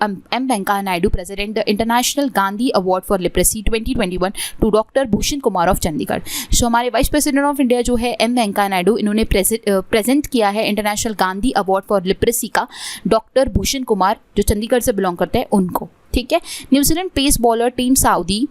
M Venkaiah Naidu present the International Gandhi Award for Leprosy 2021 to doctor Bhushan Kumar of Chandigarh. So हमारे vice president of India जो है M Venkaiah Naidu, इन्होंने present किया है इंटरनेशनल गांधी अवार्ड फॉर लिप्रेसी का doctor Bhushan Kumar जो चंडीगढ़ से बिलोंग करते हैं उनको। ठीक है, New Zealand pace bowler Tim Southee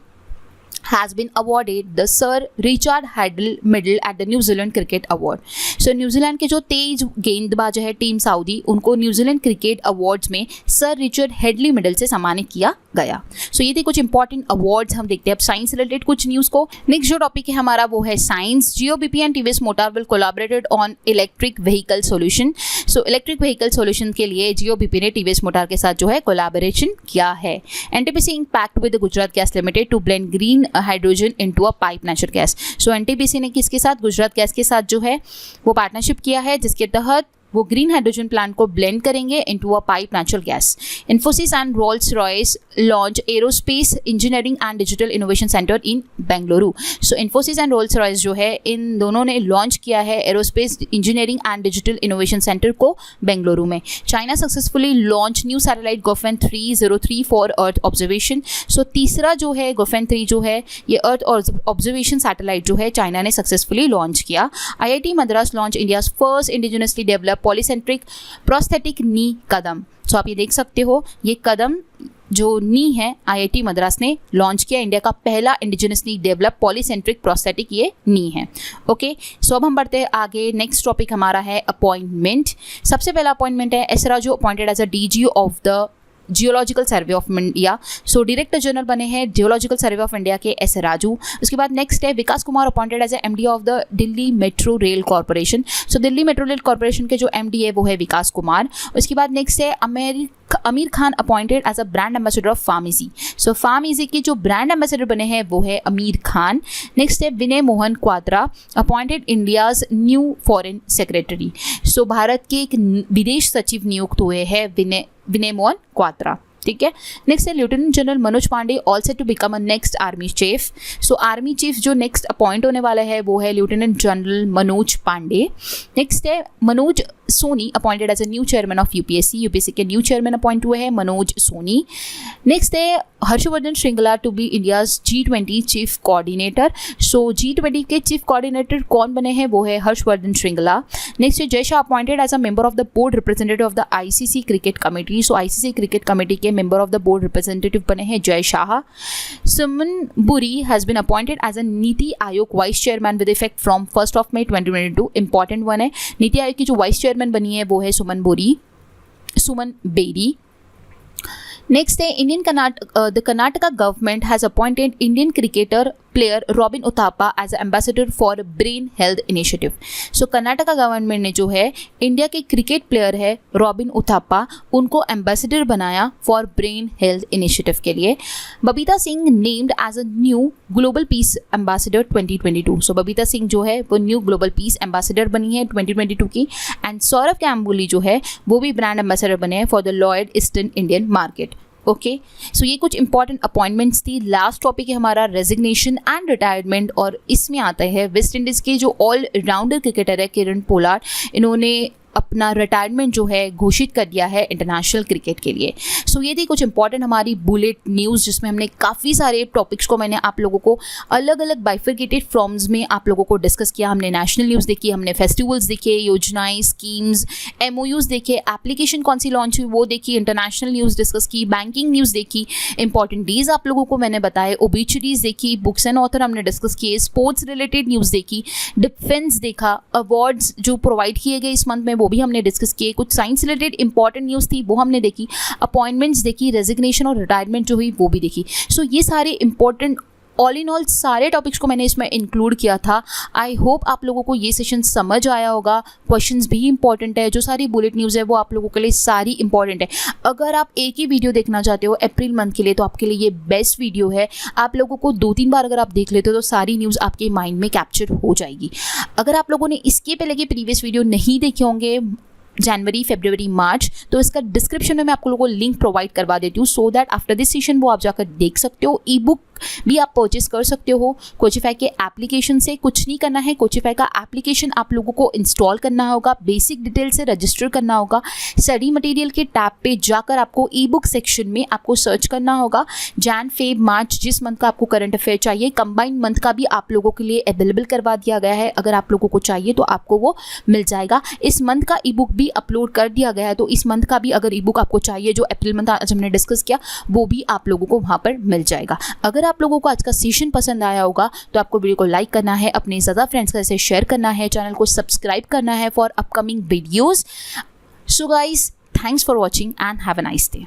has been awarded the Sir Richard Hadle Medal at the New Zealand Cricket Award। So New Zealand के जो तेज गेंदबाज है टीम सऊदी, उनको न्यूजीलैंड क्रिकेट अवार्ड्स में सर रिचर्ड हेडली मेडल से सम्मानित किया गया। सो ये थे कुछ इंपॉर्टेंट अवार्ड्स। हम देखते हैं अब साइंस रिलेटेड कुछ न्यूज़ को। नेक्स्ट जो टॉपिक है हमारा वो है science. GOBP and TVS motor will collaborated on electric vehicle solution. So electric vehicle solution के लिए GOBP ने TVS मोटर के साथ जो है कोलैबोरेशन किया है। NTPC in pact with Gujarat gas limited to blend green hydrogen into a pipe natural gas. सो NTPC ने किसके साथ, गुजरात गैस के साथ जो है वो पार्टनरशिप किया है, जिसके तहत वो ग्रीन हाइड्रोजन प्लांट को ब्लेंड करेंगे into a pipe natural gas. Infosys and Rolls Royce launch aerospace engineering and digital innovation centre in Bengaluru. So Infosys and Rolls Royce जो है इन दोनों ने लॉन्च किया है aerospace engineering and digital innovation centre को बेंगलुरु में। China successfully launch new satellite Gaofen 303 for earth observation. So तीसरा जो है गोफेन 3 जो है ये अर्थ ऑब्जर्वेशन सैटेलाइट जो है चाइना ने सक्सेसफुली लॉन्च किया। IIT Madras launch India's first indigenously develop polycentric prosthetic knee Kadam. So आप ये देख सकते हो, ये कदम जो नी है IIT मद्रास ने लॉन्च किया, इंडिया का पहला इंडिजिनसली डेवलप पॉलीसेंट्रिक प्रोस्थेटिक ये नी है। ओके, सो अब हम बढ़ते हैं आगे। नेक्स्ट टॉपिक हमारा है अपॉइंटमेंट। सबसे पहला अपॉइंटमेंट है S Raju appointed as a DG of the geological survey of India. So director general बने हैं जियोलॉजिकल सर्वे ऑफ इंडिया के एस राजू। उसके बाद नेक्स्ट है Vikas Kumar appointed as a MD of the Delhi metro rail corporation. So Delhi metro rail corporation के जो MD है वो है विकास कुमार। उसके बाद नेक्स्ट है Aamir Khan appointed as a brand ambassador of pharmacy. So pharmacy के जो ब्रांड एम्बेसडर बने हैं वो है आमिर खान। नेक्स्ट है Vinay Mohan Kwatra appointed India's new foreign secretary. So Bharat के एक विदेश सचिव नियुक्त हुए हैं विनय मोहन क्वात्रा। ठीक है, नेक्स्ट है lieutenant general Manoj Pande all set to become a next army chief. So army chief जो नेक्स्ट अपॉइंट होने वाला है वो है lieutenant general Manoj Pande. Next है Manoj Soni appointed as a new chairman of UPSC के न्यू चेयरमैन अपॉइंट हुए हैं मनोज सोनी। नेक्स्ट है Harshvardhan Shringla to be India's G20 chief coordinator. So G20 के चीफ कोऑर्डिनेटर कौन बने हैं वो है हर्षवर्धन श्रृंगला। नेक्स्ट है Jay Shah appointed as a member of the board representative of the ICC cricket committee. So ICC cricket committee के member of the board representative बने हैं Jay Shah. Suman Bery has been appointed as a NITI Aayog vice chairman with effect from 1 May 2022। Important one है, नीति आयोग की जो vice chairman बनी है वो है सुमन बेरी। नेक्स्ट है the Karnataka government has appointed Indian cricketer player Robin Uthappa as ambassador for brain health initiative. So Karnataka government ने जो है इंडिया के क्रिकेट प्लेयर है रॉबिन उथापा, उनको एम्बेसडर बनाया फॉर ब्रेन हेल्थ इनिशिएटिव के लिए। Babita Singh named as a new global peace ambassador 2022। So Babita Singh जो है वो न्यू ग्लोबल पीस एम्बेसडर बनी है 2022 की। एंड सौरभ कैम्बुली जो है वो भी ब्रांड एम्बेसडर बने हैं for the Lloyd Eastern Indian market. Okay, so ये कुछ इंपॉर्टेंट अपॉइंटमेंट्स थी। लास्ट टॉपिक है हमारा रेजिग्नेशन एंड रिटायरमेंट, और इसमें आता है वेस्ट इंडीज़ के जो ऑल राउंडर क्रिकेटर है किरण पोलार्ड, इन्होंने अपना रिटायरमेंट जो है घोषित कर दिया है इंटरनेशनल क्रिकेट के लिए। सो ये थी कुछ इंपॉर्टेंट हमारी बुलेट न्यूज़, जिसमें हमने काफ़ी सारे टॉपिक्स को मैंने आप लोगों को अलग अलग बाइफरकेटेड फॉर्म्स में आप लोगों को डिस्कस किया। हमने नेशनल न्यूज़ देखी, हमने फेस्टिवल्स देखे, योजनाएं, स्कीम्स, MOUs देखे, एप्लीकेशन कौन सी लॉन्च हुई वो देखी, इंटरनेशनल न्यूज़ डिस्कस की, बैंकिंग न्यूज़ देखी, इंपॉर्टेंट डेज आप लोगों को मैंने बताए, ओबिचुरीज देखी, बुक्स एंड ऑथर हमने डिस्कस किए, स्पोर्ट्स रिलेटेड न्यूज़ देखी, डिफेंस देखा, अवार्ड्स जो प्रोवाइड किए गए इस मंथ में वो भी हमने डिस्कस किए, कुछ साइंस रिलेटेड इंपॉर्टेंट न्यूज़ थी वो हमने देखी, अपॉइंटमेंट्स देखी, रेजिग्नेशन और रिटायरमेंट जो हुई वो भी देखी। सो ये सारे इंपॉर्टेंट ऑल इन ऑल सारे टॉपिक्स को मैंने इसमें इंक्लूड किया था। आई होप आप लोगों को ये सेशन समझ आया होगा। क्वेश्चंस भी इंपॉर्टेंट है, जो सारी बुलेट न्यूज़ है वो आप लोगों के लिए सारी इंपॉर्टेंट है। अगर आप एक ही वीडियो देखना चाहते हो अप्रैल मंथ के लिए तो आपके लिए ये बेस्ट वीडियो है। आप लोगों को 2-3 बार अगर आप देख लेते हो तो सारी न्यूज़ आपके माइंड में कैप्चर हो जाएगी। अगर आप लोगों ने इसके पहले के प्रीवियस वीडियो नहीं देखे होंगे जनवरी, फरवरी, मार्च, तो इसका डिस्क्रिप्शन में मैं आप लोगों को लिंक प्रोवाइड करवा देती हूँ, so that after this session वो आप जाकर देख सकते हो। ई बुक भी आप परचेस कर सकते हो कोचिफाई के एप्लीकेशन से। कुछ नहीं करना है, कोचिफाई का एप्लीकेशन आप लोगों को इंस्टॉल करना होगा, बेसिक डिटेल से रजिस्टर करना होगा, स्टडी मटेरियल के टैब पे जाकर आपको ई बुक सेक्शन में आपको सर्च करना होगा जैन, फेब, मार्च, जिस मंथ का आपको करंट अफेयर चाहिए। कंबाइंड मंथ का भी आप लोगों के लिए अवेलेबल करवा दिया गया है, अगर आप लोगों को चाहिए तो आपको वो मिल जाएगा। इस मंथ का ई बुक भी अपलोड कर दिया गया है, तो इस मंथ का भी अगर ई बुक आपको चाहिए जो अप्रैल मंथ आज हमने डिस्कस किया वो भी आप लोगों को वहाँ पर मिल जाएगा। अगर आप लोगों को आज का सेशन पसंद आया होगा तो आपको वीडियो को लाइक करना है, अपने ज़्यादा फ्रेंड्स के साथ शेयर करना है, चैनल को सब्सक्राइब करना है for upcoming videos. So guys, thanks for watching and have a nice day.